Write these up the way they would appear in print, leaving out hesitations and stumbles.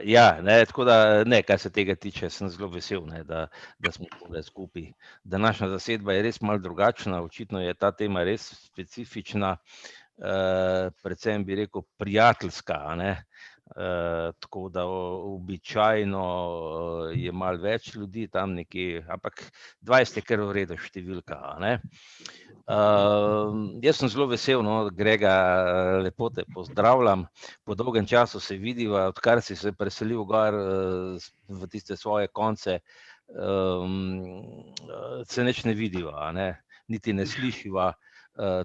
Ja, tako da, kar se tega tiče, sem zelo vesel, da smo tole skupaj. Današnja zasedba je res malo drugačna, očitno je ta tema res specifična, predvsem bi rekel prijateljska, tako da običajno je malo več ljudi tam nekje, ampak 20 je kar v redu številka, Jaz sem zelo vesel, Grega, lepo te pozdravljam, po dolgem času se vidiva, odkar si se preselil gor v tiste svoje konce, se nič ne vidiva, niti ne slišiva,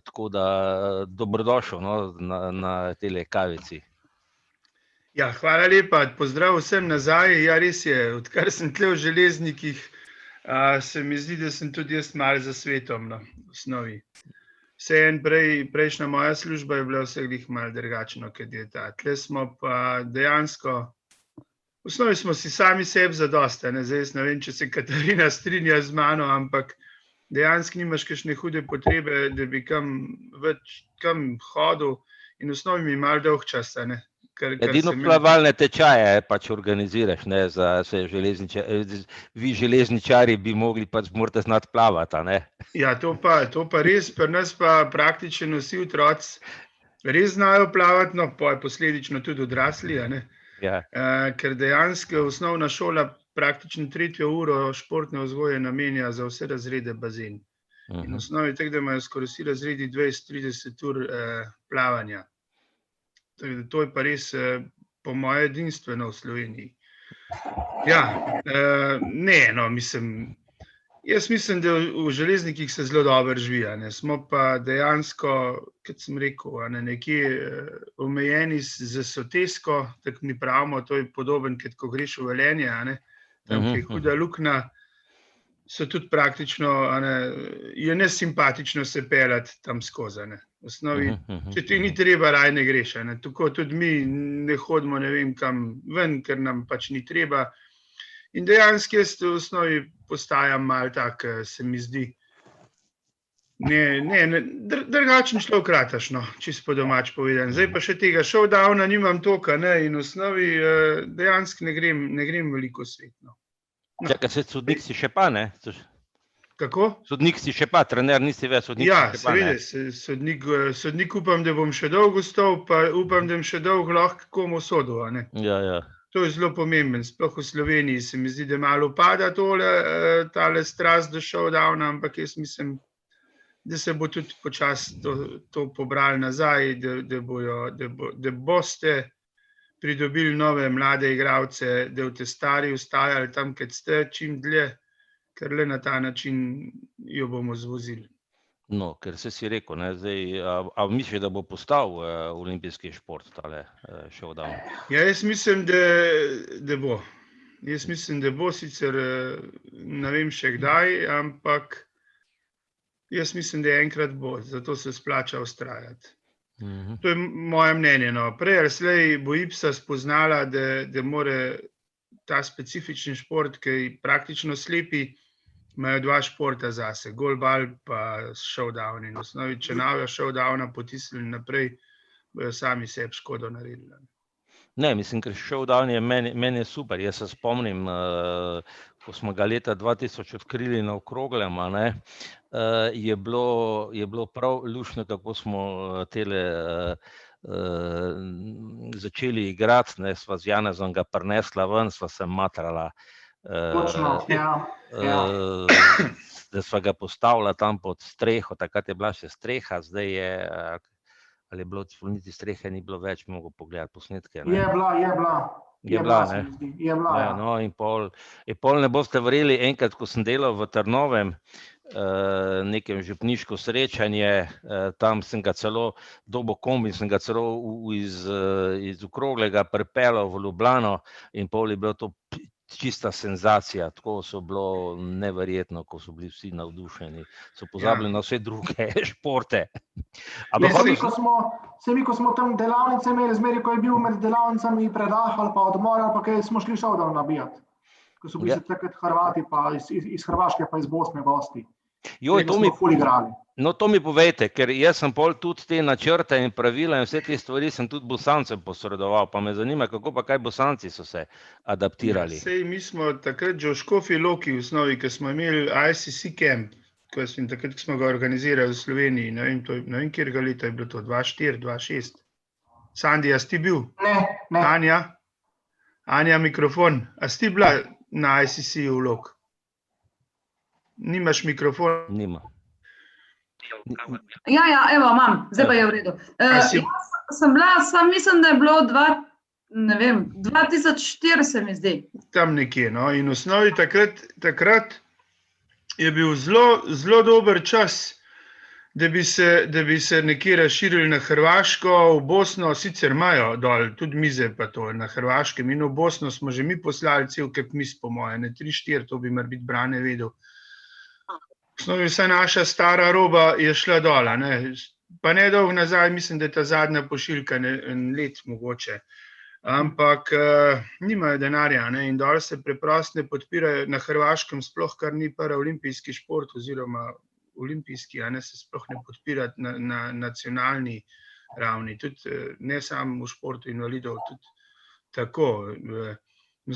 tako da dobrodošel na tele kavici. Ja, hvala lepa, pozdrav vsem nazaj. Ja, res je, odkar sem tle v Železnikih, se mi zdi, da sem tudi jaz malo za svetom, v osnovi. Vseeno prejšnja moja služba je bila vseh malo drugačna, kot je ta. Tle smo pa dejansko, v osnovi smo si sami sebi zadosti, zdaj jaz ne vem, če se Katarina strinja z mano, ampak dejansko nimaš kakšne hude potrebe, da bi kam hodil in v osnovi mi malo dolg čas, Edino plavalne tečaje pač organiziraš, za vse vi železničarji bi mogli morate znati plavati, Ja, to pa res, pri nas pa praktično vsi otroci res znajo plavati, posledično tudi odrasli, Ja. Ker dejansko osnovna šola praktično 3. uro športne vzgoje namenja za vse razrede bazen. In v osnovi tako, da imajo skoraj vsi razredi 20-30 ur plavanja. To je pa res, po moje, edinstveno v Sloveniji. Ja, jaz mislim, da v Železnikih se zelo dobro živi, smo pa dejansko, kot sem rekel, nekje omejeni z sotesko, tako mi pravimo, to je podoben, kot ko greš v Velenje, tam, ki je huda luknja, so tudi praktično, je nesimpatično se peljati tam skozi, V osnovi, če ti ni treba, raje ne greš, Tako tudi mi ne hodimo ne vem kam ven, ker nam pač ni treba. In dejansko jaz v osnovi postajam malo tak, se mi zdi, drugačen človek rataš, čisto po domače povedano. Zdaj pa še tega showdowna nimam toliko, in v osnovi dejansko ne grem veliko v svet, Čakaj, sodnik si še pa, Kako? Sodnik si še pa, trener nisi več, sodnik si še pa, seveda, sodnik upam, da bom še dolgo ostal, pa upam, da bom še dolgo lahko komu sodil, Ja. To je zelo pomembno, sploh v Sloveniji se mi zdi, da malo upada tale strast do showdowna, ampak jaz mislim, da se bo tudi počasi to pobralo nazaj, da boste pridobili nove mlade igralce, da boste stari ostajali tam, kot ste, čim dlje, ker le na ta način jo bomo zvozili. Ker si rekel, zdaj, a misliš, da bo postal olimpijski šport tale showdown? Ja, jaz mislim, da bo. Jaz mislim, da bo, sicer ne vem še kdaj, ampak jaz mislim, da enkrat bo, zato se splača vztrajati. To je moje mnenje. Prej ali slej bo IPSA spoznala, da mora ta specifičen šport, ki praktično slepi, imajo dva športa zase, golbal pa showdown. In v osnovi, če ne showdowna potisnili naprej, bojo sami sebi škodo naredili. Ne, mislim, ker showdown je meni super. Jaz se spomnim, ko smo ga leta 2000 odkrili na Okroglem, je bilo prav luštno, kako smo tele začeli igrati, sva z Janezom ga prinesla ven, sva se matrala. Točno, ja. Da sva ga postavila tam pod streho, takrat je bila še streha, zdaj je, ali je bilo, niti strehe ni bilo več, mogel pogledati posnetke. Je bila, se mi zdi. Je bila, ja. In pol ne boste verjeli, enkrat, ko sem delal v Trnovem, nekem župniško srečanje, tam sem ga celo dobil kombi, sem ga celo iz Okroglega pripeljal v Ljubljano in pol je bilo to čista senzacija, tako so bilo neverjetno, ko so bili vsi navdušeni, so pozabili na vse druge športe. Mi, ko smo tam delavnice imeli, zmeri, ko je bil med delavnicami predah ali pa odmor, ali pa kaj, smo šli showdown nabijati, ko so bili takrat Hrvati pa iz Hrvaške pa iz Bosne gosti. Joj, Ko smo ful igrali. No, to mi povejte, ker jaz sem pol tudi te načrte in pravila in vse te stvari sem tudi Bosancem posredoval, pa me zanima, kako pa kaj Bosanci so se adaptirali. Sej mi smo takrat že v Škofji Loki v osnovi, ko smo imeli ICC camp, takrat smo ga organizirali v Sloveniji, ne vem, kjerega leta je bilo to, 2004, 2006. Sandi, a si ti bil? Ne. Anja, mikrofon. A si ti bila na ICC v Lok? Nimaš mikrofon? Nima. Ja, evo, imam, zdaj pa je v redu. Jaz sem bila, mislim, da je bilo 2004 se mi zdi. Tam nekje, no, in v osnovi takrat je bil zelo dober čas, da bi se nekje razširili na Hrvaško, v Bosno, sicer imajo dol, tudi mize pa to na Hrvaškem, in v Bosno smo že mi poslali cel kup miz, po moje, ne 3-4, to bi mar biti Brane vedel. V osnovi vsa naša stara roba je šla dola, ne. Pa ne dolgo nazaj, mislim, da je ta zadnja pošiljka en let mogoče. Ampak nimajo denarja, ne, in dol se preprosto ne podpirajo, na Hrvaškem sploh kar ni paraolimpijski šport oziroma olimpijski, a ne, se sploh ne podpira na nacionalni ravni, tudi ne samo v športu invalidov, tudi tako. V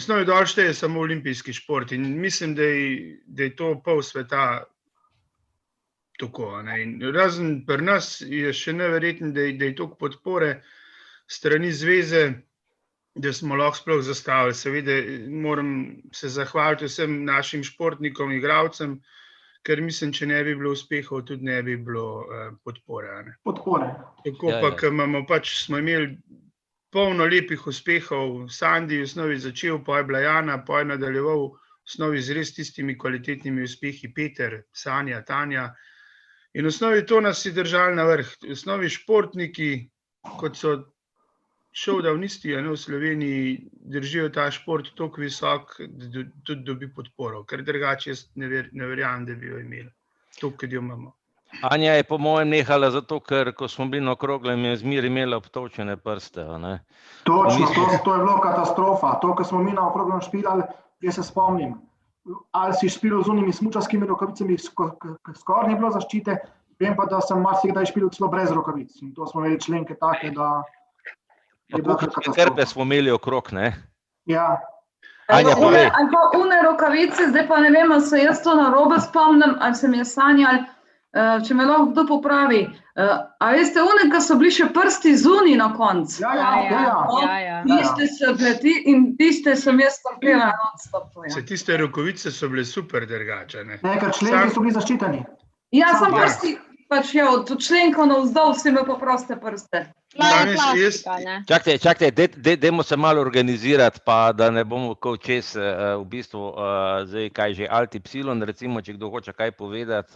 osnovi dol šteje samo olimpijski šport in mislim, da je to pol sveta tako, ne. In razen pri nas je še neverjetno, da je toliko podpore strani zveze, da smo lahko sploh zastavili. Seveda moram se zahvaliti vsem našim športnikom, igralcem, ker mislim, če ne bi bilo uspehov, tudi ne bi bilo podpore. Ne. Podpore. Tako pa, ker smo imeli polno lepih uspehov, Sandi v osnovi začel, pa je bila Jana, pa je nadaljeval v osnovi z res tistimi kvalitetnimi uspehi, Peter, Sanja, Tanja. In v osnovi to nas je držali na vrh. V osnovi športniki, kot so šovdavnisti v Sloveniji, držijo ta šport toliko visok, da tudi dobi podporo, ker drugače jaz ne verjamem, da bi jo imeli. Toliko, kot jo imamo. Anja je po mojem nehala zato, ker ko smo bili na okroglem, je zmeraj imela obtočene prste. Ne? Točno, to je bilo katastrofa. To, ko smo mi na okroglem špilali, jaz se spomnim. Ali si špilil z unimi smučarskimi rokavicami, skoraj ni bilo zaščite, vem pa, da sem marsikdaj špilil celo brez rokavic. In to smo imeli členke take, da je bila katastrofa. Krpe smo imeli okrog, ne? Ja. Anja, povej. Ali pa une rokavice, zdaj pa ne vem, ali se jaz to narobe spomnim, ali se mi je sanjal, če me lahko kdo popravi. A veste, une, ko so bili še prsti zunaj na koncu? Ja. Tiste so pleti in tiste sem jaz trpela non-stop. Se tiste rokavice so bile super drugače, ne? Ne, ker členki so bili zaščiteni. Ja, sem prsti, pač od členkov navzdol si me poproste prste. Čakajte, dajmo se malo organizirati, pa da ne bomo kot čez v bistvu, zdaj kaj že, Alt Y, recimo, če kdo hoče kaj povedati,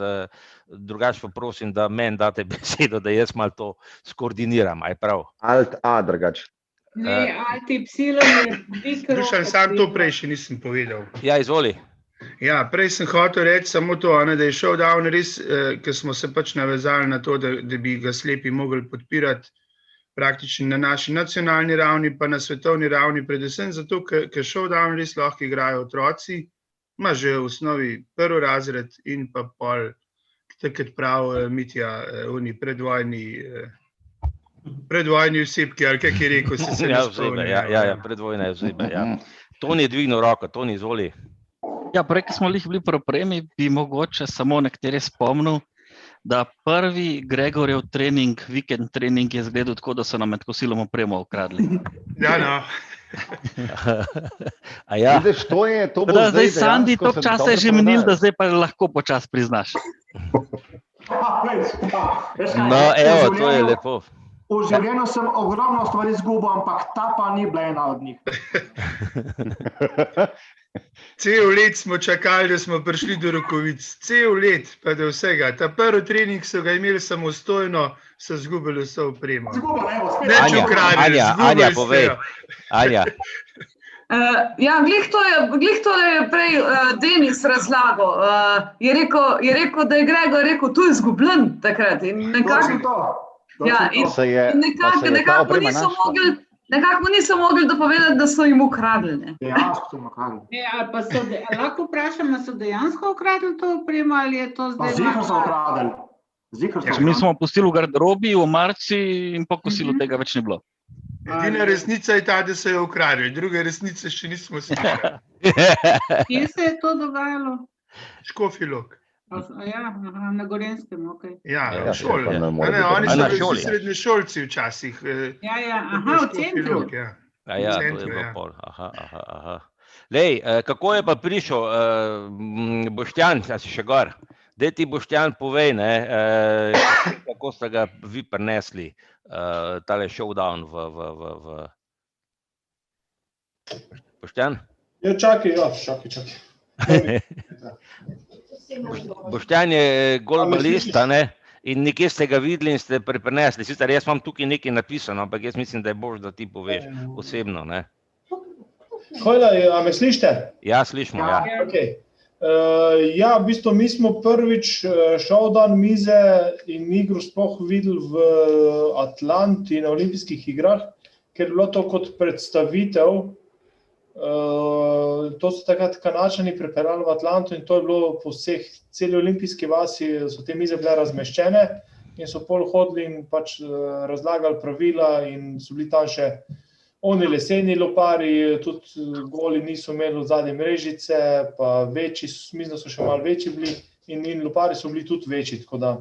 drugače pa prosim, da meni date besedo, da jaz malo to skoordiniram, aj prav? Alt A drugače. Ne, Alt Y je mikro. Dušan, sam to prej še nisem povedal. Ja, izvoli. Ja, prej sem hotel reči samo to, da je showdown res, ker smo se pač navezali na to, da bi ga slepi mogli podpirati praktično na naši nacionalni ravni, pa na svetovni ravni, predvsem zato, ker showdown res lahko igrajo otroci, ima že v osnovi prvi razred in pa pol, takrat prav Mitja, oni predvojni osebki, ali kak je rekel, se ne spomnim. Ja, predvojne osebe, ja. Toni je dvignil roko, Toni, izvoli. Ja, prej, ko smo bili pri opremi, bi mogoče samo nekateri spomnil, da prvi Gregorjev trening, vikend trening je izgledal tako, da so nam med kosilom opremo ukradli. Ja, no. A ja. Vidiš, to bo Da, zdaj dejansko Sandi, toliko sem časa je dobro že minil, povedal. da zdaj pa lahko počasi priznaš. No, evo, to je lepo. V življenju sem ogromno stvari izgubil, ampak ta pa ni bila ena od njih. Cel let smo čakali, da smo prišli do rokovic. Cel let, pa do vsega. Ta prvi trening so ga imeli samostojno, so izgubili vso opremo. Anja, povej. Anja. Ja, glih to je prej Denis razlagal. Je rekel, da je Gregor rekel, tu je izgubljen takrat. In nekako niso mogli nekako mu niso mogli dopovedati, da so jim ukradli. Ne? Dejansko so jim ukradli. Ali pa lahko vprašam, ali so dejansko ukradli to opremo, ali je to Pa zdaj... zihar so ukradli. Zihar so Mi ukradli. smo pustili v garderobi, v marci in po kosilu tega več ni bilo. Edina resnica je ta, da so jo ukradli, druge resnice še nismo slišali. Kje se je to dogajalo? Škofji Lok. Ja, na Gorenskem, okej. Ja, Ja, v šoli. pa ne more A ne, biti. oni A so na bili šoli, vsi ja. srednješolci včasih. Ja, v Škofji centru. Lok, ja. Ja, to je Centru, bilo ja. pol. Aha. Lej, kako je pa prišel Boštjan, a si še gor? Daj ti Boštjan povej, ne, kako ste ga vi prinesli, tale showdown v... Boštjan? Ja, čakaj. Boštjan je golbalist, a ne? In nekje ste ga videli in ste prinesli. Sicer jaz imam tukaj nekaj napisano, ampak jaz mislim, da je boljše, da ti poveš osebno, ne? Hojla, a me slišite? Ja, slišimo, ja. Okay. Ja, v bistvu mi smo prvič showdown mize in igro sploh videli v Atlanti na olimpijskih igrah, ker je bilo to kot predstavitev. To so takrat Kanačani pripeljali v Atlanto in to je bilo po celi olimpijski vasi, so te mize bile razmeščene in so pol hodili in pač razlagali pravila in so bili tam še oni leseni lopari, tudi goli niso imeli zadnje mrežice, pa večji, mislim, da so še malo večji bili in lopari so bili tudi večji, tako da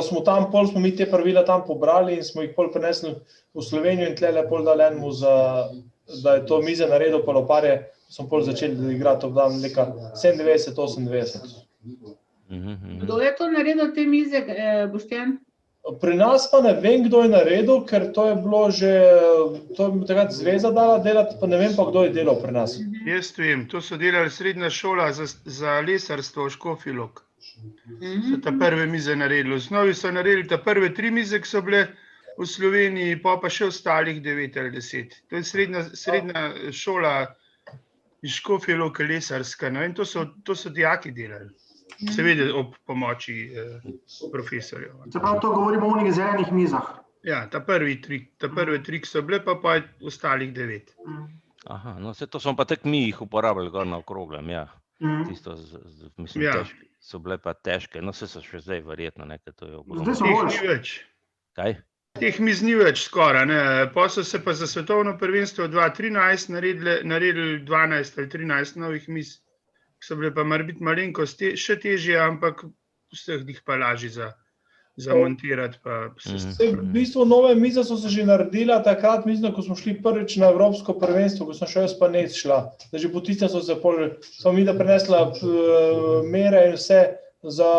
smo tam, pol smo mi te pravila tam pobrali in smo jih pol prinesli v Slovenijo in tlele pol dali enemu, da je to mize naredil, pa loparje smo pol začeli igrati obdan neka 97-98. Kdo je to naredil, te mize, Boštjan? Pri nas pa ne vem, kdo je naredil, ker to je bilo že, to je takrat zveza dala delati, pa ne vem pa, kdo je delal pri nas. Jaz vem, to so delali srednja šola za lesarstvo v Škofji Lok. So ta prve mize naredili. V osnovi so naredili ta prve 3 mize, ki so bile v Sloveniji, pa še ostalih 9 ali 10. To je srednja šola iz Škofje Loke lesarska, no, in to so dijaki delali. Seveda ob pomoči profesorjev. Se pravi, to govorimo o unih zelenih mizah. Ja, ta prve 3 so bile, pa ostalih 9. Aha, no, to smo pa tako mi jih uporabljali gor na okroglem, ja. Tisto, mislim, težke. So bile pa težke, no, se so še zdaj verjetno, nekaj to je ogromno. Zdaj so Teh boljše. ni več. Kaj? Teh miz ni več skoraj, ne. Pa so se pa za svetovno prvenstvo 2013 naredili 12 ali 13 novih miz, ki so bile pa morebiti malenkost še težje, ampak vseh jih pa lažje za montirati. V bistvu nove mize so se že naredila takrat, mislim, ko smo šli prvič na Evropsko prvenstvo, ko sem šel jaz pa Nec šla. Že po tistem smo mi da prinesla mere in vse za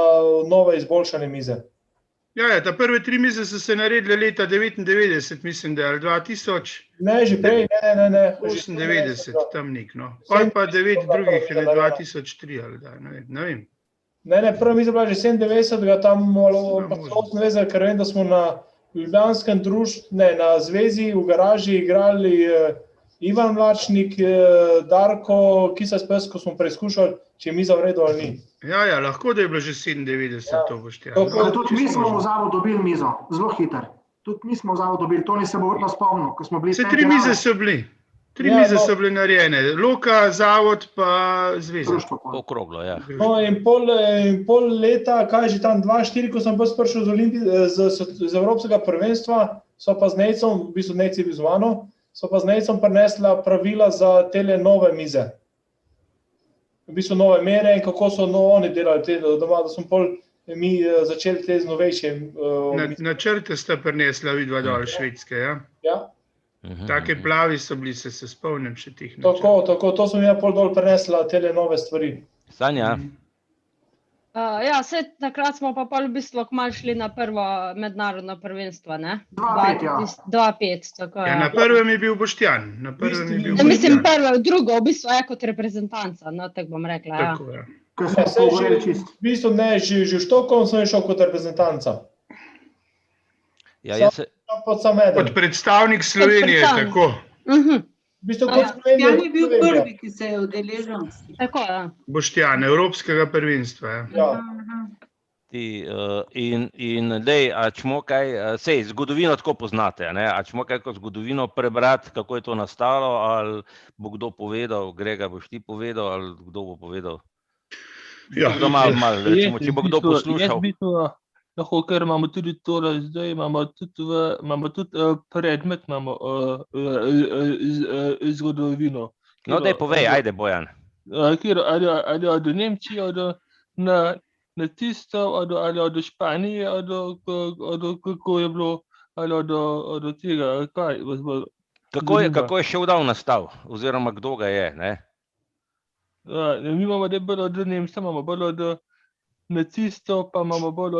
nove izboljšane mize. Ja, ta prve 3 mize so se naredile leta 99, mislim, da ali 2000. Ne, že prej, ne. 98, tam nek, no. Pa 9 drugih, ali 2003, ali da, ne vem. Ne, prva miza bila že 97, tam malo 98, ker vem, da smo na Ljubljanskem društvu, na zvezi v garaži igrali Ivan Mlačnik, Darko, Kisas Pes, ko smo preizkušali, če je miza v redu ali ni. Ja, lahko da je bilo že 97, to boš tja. Tudi mi smo v zavodu dobili mizo, zelo hiter. Tudi mi smo v zavodu dobili, to ni se bo vrtno spomnil, ko smo bili... Vse 3 mize so bili. 3 mize so bile narejene. Loka, zavod pa zveza. Okroglo, ja. No, in pol leta, kaj že tam 2-4, ko sem prišel z Evropskega prvenstva, so pa z Necom, v bistvu Nec je bil zvano, so pa z Necom prinesla pravila za tele nove mize. V bistvu nove mere in kako so oni delali te doma, da smo pol mi začeli te z novejše. Načrte sta prinesla vidva dol Švedske, ja? Ja. Take plavi so bili, se spomnim še teh načrtov. Tako, to sem ja pol dol prinesla tele nove stvari. Sanja? Ja, takrat smo pa pol v bistvu kmalu šli na prvo mednarodno prvenstvo, ne? 2-5, ja. 2-5, tako je. Ja, na prvem je bil Boštjan. Mislim, drugo, v bistvu je kot reprezentanca, no, tako bom rekla, ja. Tako, ja. Ko smo pogovorili čist. V bistvu ne, že v Štokholm sem šel kot reprezentanca. Ja, jaz se... Kot predstavnik Slovenije, tako. Boštjan je bil prvi, ki se je udeležil. Tako, ja. Boštjan, Evropskega prvenstva, ja. In dej, a čmo kaj, sej, zgodovino tako poznate, ne? A čmo kaj kot zgodovino prebrati, kako je to nastalo, ali bo kdo povedal, Grega, boš ti povedal, ali kdo bo povedal? Ja. Kdo malo, recimo, če bo kdo poslušal. Lahko, ker imamo tudi tole zdaj, imamo tudi predmet, imamo zgodovino. No, daj povej, ajde, Bojan. Ali od Nemčije, od nacistov, ali od Španije, od kako je bilo, ali od tega, kaj? Kako je Showdown nastal, oziroma kdo ga je, ne? Mi imamo bolj od Nemcev, imamo bolj od nacistov, pa imamo bolj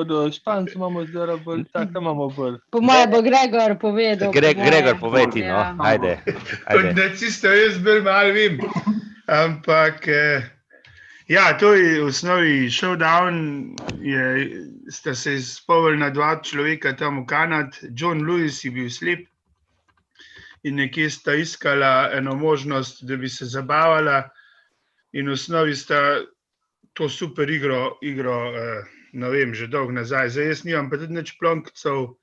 od Špancev, imamo zdaj bolj, tako imamo bolj. Po moje bo Gregor povedal. Gregor, povej ti, no, ajde. Od nacistov jaz bolj malo vem, ampak ja, to je v osnovi Showdown, sta se spomnila dva človeka tam v Kanad, John Lewis je bil slep in nekje sta iskala eno možnost, da bi se zabavala in v osnovi sta to super igro, ne vem, že dolgo nazaj. Zdaj jaz nimam pa tudi nič plonkcev.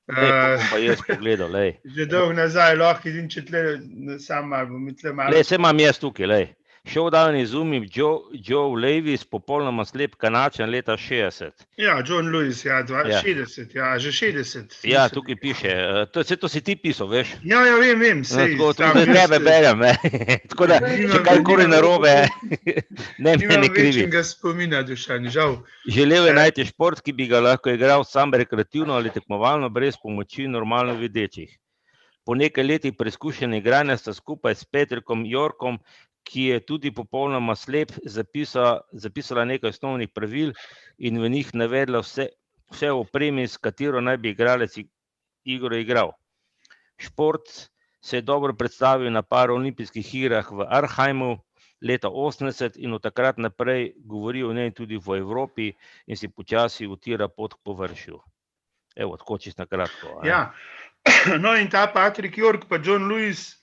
Pa jaz pogledal, lej. Že dolgo nazaj, lahko idem, če tle sam malo, bom tle malo. Lej, se imam jaz tukaj, lej. Showdown izumil Joe Lewis, popolnoma slep Kanačan leta 60. Ja, John Lewis, ja, 60, ja, že 60. Ja, tukaj piše, to si ti pisal, veš? Ja, vem, sej. Tako, tudi tebe berem, tako da, če karkoli narobe, ne me ne krivi. Nimam večjega spomina, Dušan, žal. Želel je najti šport, ki bi ga lahko igral sam rekreativno ali tekmovalno, brez pomoči normalno videčih. Po nekaj letih preizkušenj igranja sta skupaj s Patrickom Yorkom, ki je tudi popolnoma slep, zapisala nekaj osnovnih pravil in v njih navedla vse opremi, s katero naj bi igralec igro igral. Šport se je dobro predstavil na paraolimpijskih igrah v Arnheimu leta 80 in od takrat naprej govori o njej tudi v Evropi in si počasi utira pot k površju. Evo, tako čisto na kratko. Ja, no in ta Patrick York pa John Lewis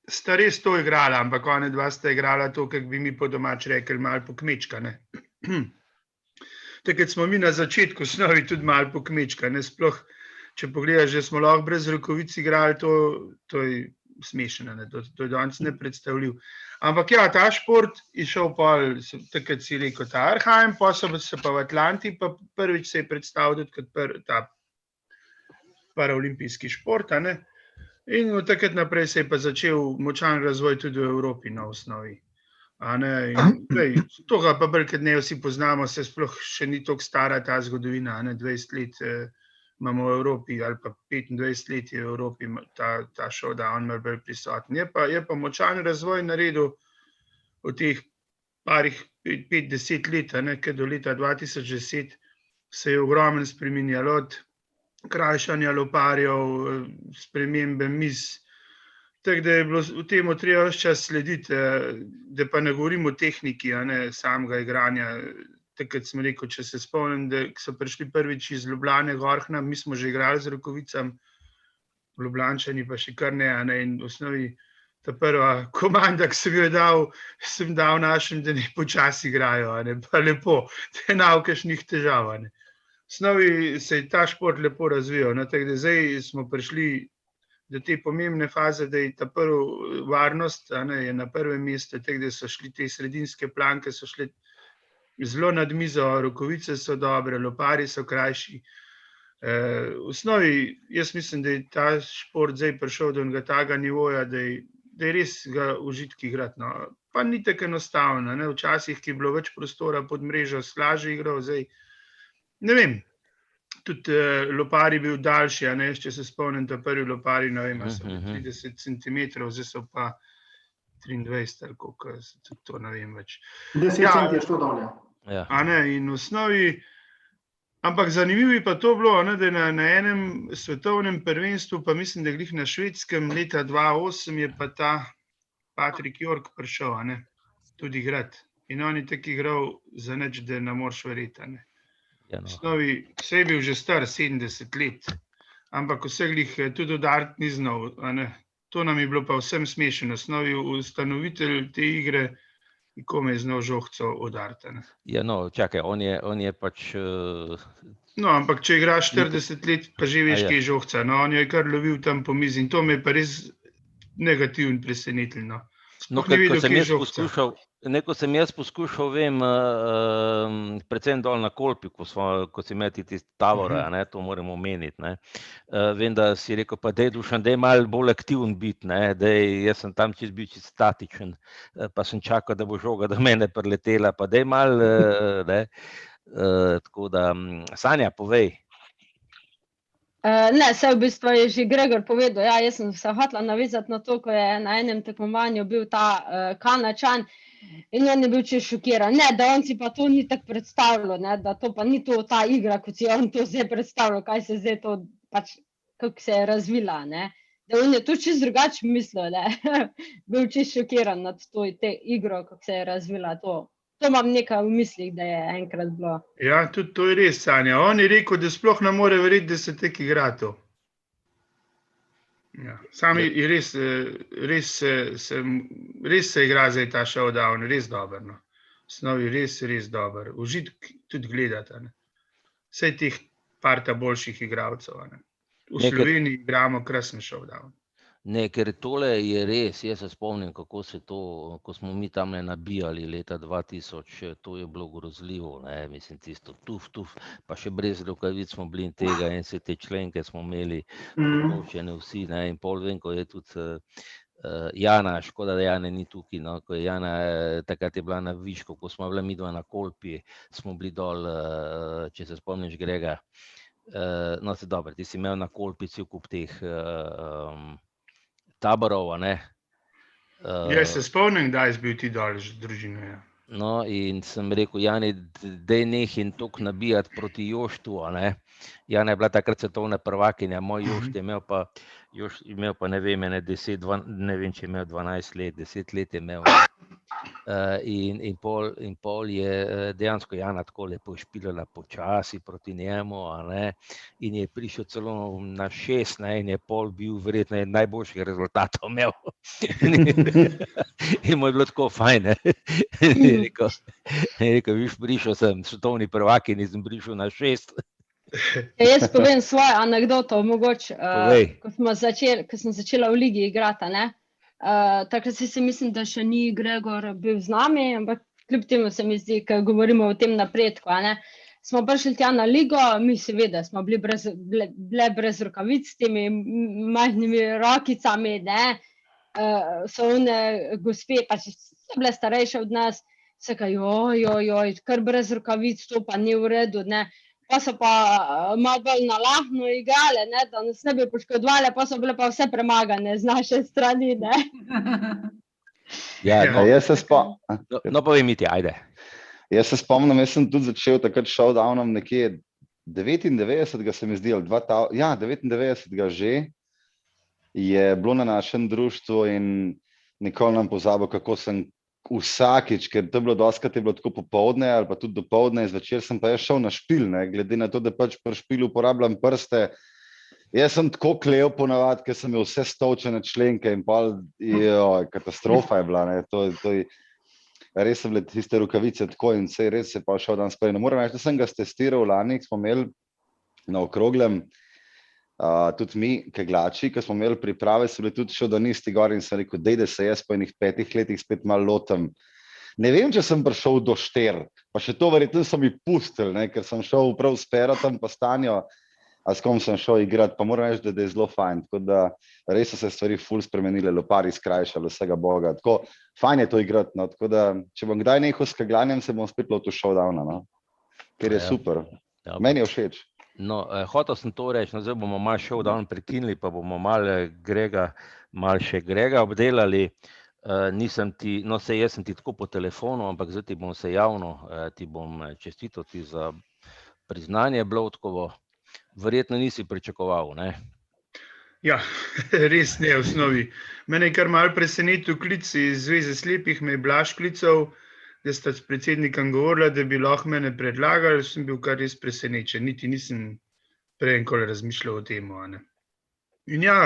sta res to igrala, ampak one dva sta igrala to, kako bi mi po domač rekli, malo po kmečka, ne. Takrat smo mi na začetku osnovi tudi malo po kmečka, ne, sploh, če pogledaš, že smo lahko brez rokavic igrali, to je smešno, ne, to je danes nepredstavljiv. Ampak ja, ta šport je šel pol, takrat si rekel ta Arnheim, pa so se pa v Atlanti, pa prvič se je predstavil tudi kot ta paraolimpijski šport, a ne. In od takrat naprej se je pa začel močan razvoj tudi v Evropi na osnovi. To ga pa bolj, kot ne vsi poznamo, se sploh še ni toliko stara ta zgodovina, 20 let imamo v Evropi ali pa 25 let je v Evropi ta Showdown malo bolj prisoten. Je pa močan razvoj naredil v teh parih 5-10 let, ker do leta 2010 se je ogromno spreminjalo od krajšanja loparjev, spremembe miz. Tako da je bilo v temu treba ves čas slediti, da pa ne govorim o tehniki, samega igranja. Takrat sem rekel, če se spomnim, da so prišli prvič iz Ljubljane, Gorhna, mi smo že igrali z rokovicami, Ljubljančani pa še kar ne, in v osnovi ta prva komanda, ki sem dal našim, da ne počasi igrajo, pa lepo, da je nav kakšnih težav, V osnovi se je ta šport lepo razvijal, tako da zdaj smo prišli do te pomembne faze, da je ta prva varnost je na prvem mestu, tako da so šli te sredinske planke, so šli zelo nad mizo, rokavice so dobre, loparji so krajši. V osnovi jaz mislim, da je ta šport zdaj prišel do enega takega nivoja, da je res ga užitki igrati. Pa ni tako enostavno, včasih, ki je bilo več prostora pod mrežo, slažje igral, zdaj ne vem, tudi lopar je bil daljši, če se spomnim, ta prvi lopari, ne vem, so 30 cm, zdaj so pa 23 ali koliko, to ne vem več. 10 cm je šlo dolje. In v osnovi, ampak zanimivo je pa to bilo, da na enem svetovnem prvenstvu, pa mislim, da glih na Švedskem leta 2008 je pa ta Patrick York prišel, tudi igrati. In on je tako igral za nič, da ne moreš verjeti, V osnovi, vse je bil že star 70 let, ampak vse glih tudi udariti ni znal. To nam je bilo pa vsem smešno. V osnovi ustanovitelj te igre in komaj znal žogico udariti. Ja, no, čakaj, on je pač... No, ampak če igraš 40 let, pa že veš, kje je žogica. No, on jo je kar lovil tam po mizi in to me je pa res negativno presenetilo. No. No, ko sem jaz poskušal, vem, predvsem dol na Kolpi, ko si imel tisti tavore, to moram omeniti, ne. Vem, da si rekel, pa dej Dušan, dej malo bolj aktiven biti, ne, jaz sem tam bil čisto statičen, pa sem čakal, da bo žoga do mene priletela, pa dej malo, ne, tako da, Sanja, povej. Ne, se v bistvu je že Gregor povedal, ja, jaz sem se hotela navezati na to, ko je na enem tekmovanju bil ta Kanačan in on je bil čisto šokiran. Ne, da on si pa to ni tako predstavljal, ne, da to pa ni to ta igra, kot si on to zdaj predstavljal, kaj se zdaj to, pač, kako se je razvila, ne. Da on je to čisto drugače mislil, ne, bil čisto šokiran nad to igro, kako se je razvila to. To imam nekaj v mislih, da je enkrat bilo. Ja, tudi to je res, Sanja. On je rekel, da sploh ne more verjeti, da se tek igra to. Ja. Sam je res se igra zdaj ta showdown, res dober. No. Osnovi res dober. Užitek tudi gledati. Ne. Vsej teh parta boljših igralcev. Ne. V Sloveniji igramo krasen showdown. Ne, ker tole je res, jaz se spomnim, kako se to, ko smo mi tamle nabijali leta 2000, to je bilo grozljivo, ne, mislim, tisto tuf, pa še brez rokavic smo bili in tega in se te členke smo imeli odločene vsi, ne, in pol vem, ko je tudi Jana, škoda, da Jane ni tukaj, no, ko je Jana, takrat je bila na Višku, ko smo bila midva na Kolpi, smo bili dol, če se spomniš Grega, no, se dobro, ti si imel na Kolpi cel kup teh taborov, ne. Jaz se spomnim, da je bil ti dol z družino, ja. No, in sem rekel, Jani, dej nehaj toliko nabijati proti Joštu, ne. Jana je bila takrat svetovna prvakinja, moj Jošt je imel pa, ne vem, ne vem, če je imel 12 let, 10 let je imel. In pol je dejansko Jana tako lepo špilala počasi proti njemu, ne, in je prišel celo na 6, ne, in je pol bil verjetno najboljših rezultatov imel. In mu je bilo tako fajn, ne. Je rekel, viš, prišel sem svetovni prvakin in sem prišel na 6. Jaz povem svojo anekdoto, mogoče, ko sem začela v ligi igrati, ne. Takrat si mislim, da še ni Gregor bil z nami, ampak kljub temu se mi zdi, ko govorimo o tem napredku, ne. Smo prišli tja na ligo, mi seveda smo bile brez rokavic s temi majhnimi rokicami, ne. So one gospe, pač so bile starejše od nas, se kaj, joj, kar brez rokavic, to pa ni v redu, ne. Pa so pa malo bolj nalahno igrale, ne, da nas ne bi poškodovale, pa so bile pa vse premagane z naše strani, ne. Ja, jaz se spomnim. No, povej mi ti, ajde. Jaz se spomnim, jaz sem tudi začel takrat showdownom nekje 99, se mi zdi, ali 99 že je bilo na našem društvu in nikoli nam pozabil, kako sem vsakič, ker to je bilo dostikrat, je bilo tako popoldne ali pa tudi dopoldne, zvečer sem pa jaz šel na špil, ne, glede na to, da pač pri špilu uporabljam prste. Jaz sem tako klev ponavadi, ker sem imel vse stolčene členke in pol, katastrofa je bila, ne, to je res so bile tiste rokavice tako in res se pa šel dan sprej. No, moram reči, da sem ga testiral lani, smo imeli na okroglem, tudi mi, keglači, ko smo imeli priprave, so bili tudi showdownisti gor in sem rekel, da se jaz po enih 5 letih spet malo lotem. Ne vem, če sem prišel do 4, pa še to verjetno so mi pustili, ne, ker sem šel prav s Perotom pa Stanjo, a s kom sem šel igrati, pa moram reči, da je zelo fajn, tako da res so se stvari ful spremenile, lopari skrajšali, vsega boga, tako fajn je to igrati, no, tako da, če bom kdaj nehal s kegljanjem, se bom spet lotil showdowna, no, ker je super, meni je všeč. No, hotel sem to reči, no, zdaj bomo malo showdown prekinili, pa bomo malo še Grega obdelali. Jaz sem ti tako po telefonu, ampak zdaj ti bom se javno, ti bom čestital ti za priznanje Blodkovo. Verjetno nisi pričakoval, ne? Ja, res ne v osnovi. Mene je kar malo presenetil klic iz Zveze slepih, me je Blaž klical, da sta s predsednikom govorila, da bi lahko mene predlagali, sem bil kar res presenečen, niti nisem prej enkoli razmišljal o tem. In ja,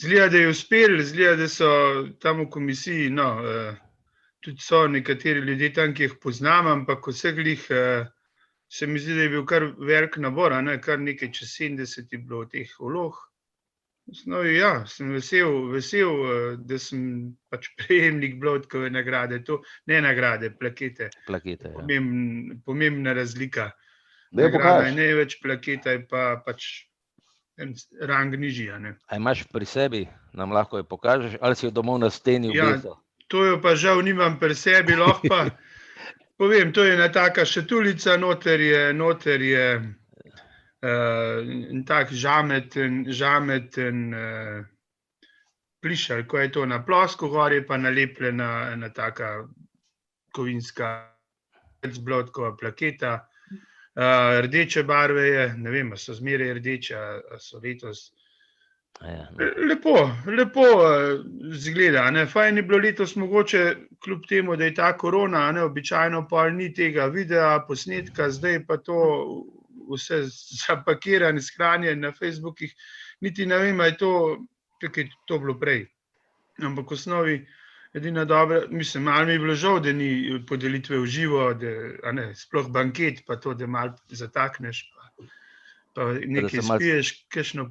zgleda, da je uspel, zgleda, da so tam v komisiji, tudi so nekateri ljudje tam, ki jih poznam, ampak vseh glih se mi zdi, da je bil kar velik nabor, kar nekaj čez 70 je bilo teh vlog. Ja, sem vesel, da sem pač prejemnik Bloudkove nagrade, ne nagrade, plakete. Plakete, ja. Pomembna razlika. Daj Nagrada je pokaži. največ, plaketa je pa pač en rang nižji. A imaš pri sebi, nam lahko jo pokažeš, ali si jo domov na steni Ja, obesil? to jo pa žal nimam pri sebi, lahko pa povem, to je ena taka šatulica, noter je en tak žameten plišar, ko je to na plosku, gor je pa nalepljena ena taka kovinska Bloudkova plaketa. Rdeče barve je, ne vem, a so zmeraj rdeče, a so letos. Lepo zgleda. Fajn je bilo letos mogoče, kljub temu, da je ta korona, običajno pa ni tega videa, posnetka, zdaj pa to vse zapakirano, shranjeno na Facebookih, niti ne vem, a je to, kako je to bilo prej. Ampak v osnovi edina dobra, mislim, malo mi je bilo žal, da ni podelitve v živo, sploh banket, pa to, da malo zatakneš, pa nekaj spiješ, kakšno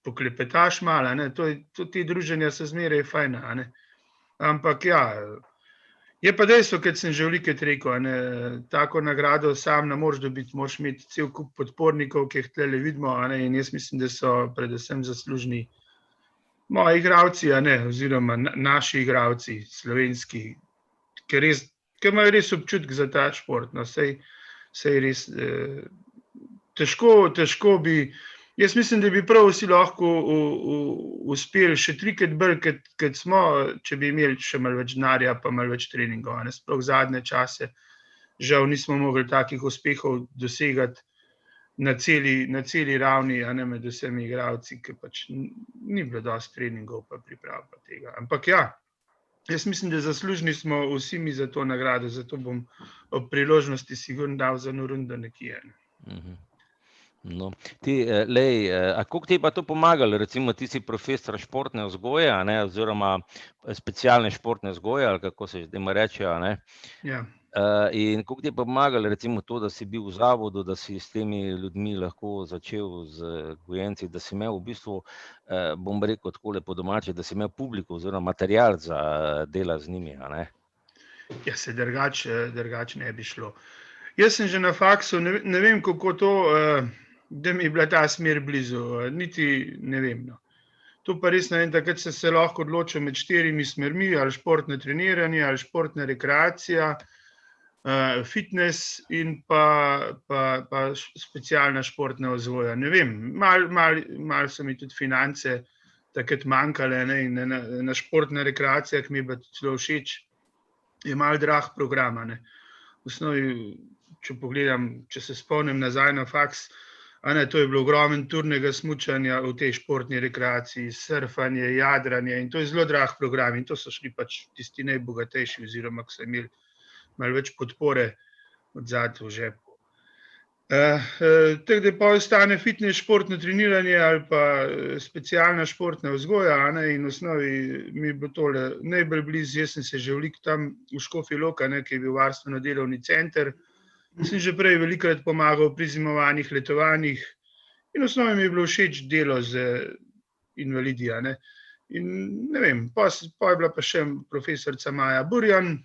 poklepetaš malo, te druženja so zmeraj fajna. Ampak ja, je pa dejstvo, kot sem že velikokrat rekel, tako nagrado sam ne moreš dobiti, moraš imeti cel kup podpornikov, ki jih tukaj vidimo, in jaz mislim, da so predvsem zaslužni moji igralci, oziroma naši igralci, slovenski, ki imajo res občutek za ta šport. Saj res težko bi, jaz mislim, da bi prav vsi lahko uspeli še 3-krat bolj, kot smo, če bi imeli še malo več denarja, pa malo več treningov. Sploh zadnje čase, žal nismo mogli takih uspehov dosegati na celi ravni, med vsemi igralci, ker pač ni bilo dosti treningov pa priprav pa tega. Ampak ja, jaz mislim, da zaslužni smo vsi mi za to nagrado, zato bom ob priložnosti sigurno dal za eno rundo nekje. No, kako ti je pa to pomagalo? Recimo, ti si profesor športne vzgoje, oziroma specialne športne vzgoje, ali kako se zdaj reče, Ja. In kako ti je pomagalo recimo to, da si bil v zavodu, da si s temi ljudmi lahko začel z gojenci, da si imel v bistvu, bom rekel takole po domače, da si imel publiko oziroma material za dela z njimi, Ja, se drugače ne bi šlo. Jaz sem že na faksu, ne vem, kako to, da mi je bila ta smer blizu, niti ne vem. To pa res ne vem, takrat sem se lahko odločil med 4 smermi, ali športno treniranje, ali športna rekreacija, fitness in pa specialna športna vzgoja. Ne vem, malo so mi tudi finance takrat manjkale, in na športna rekreacija, ki mi je bila celo všeč, je malo drag program. V osnovi, če pogledam, če se spomnim nazaj na faks, to je bilo ogromen turnega smučanja v tej športni rekreaciji, surfanje, jadranje, in to je zelo drag program, in to so šli pač tisti najbogatejši, oziroma ko so imeli malo več podpore od zadaj v žepu. Tako da pa ostane fitness, športno treniranje ali pa specialna športna vzgoja, in v osnovi mi je bilo tole najbolj blizu. Jaz sem se že veliko tam v Škofji Loki, ki je bil varstveno-delovni center, sem že prej velikokrat pomagal pri zimovanjih, letovanjih, in v osnovi mi je bilo všeč delo z invalidi. In ne vem, pa je bila pa še profesorica Maja Burjan,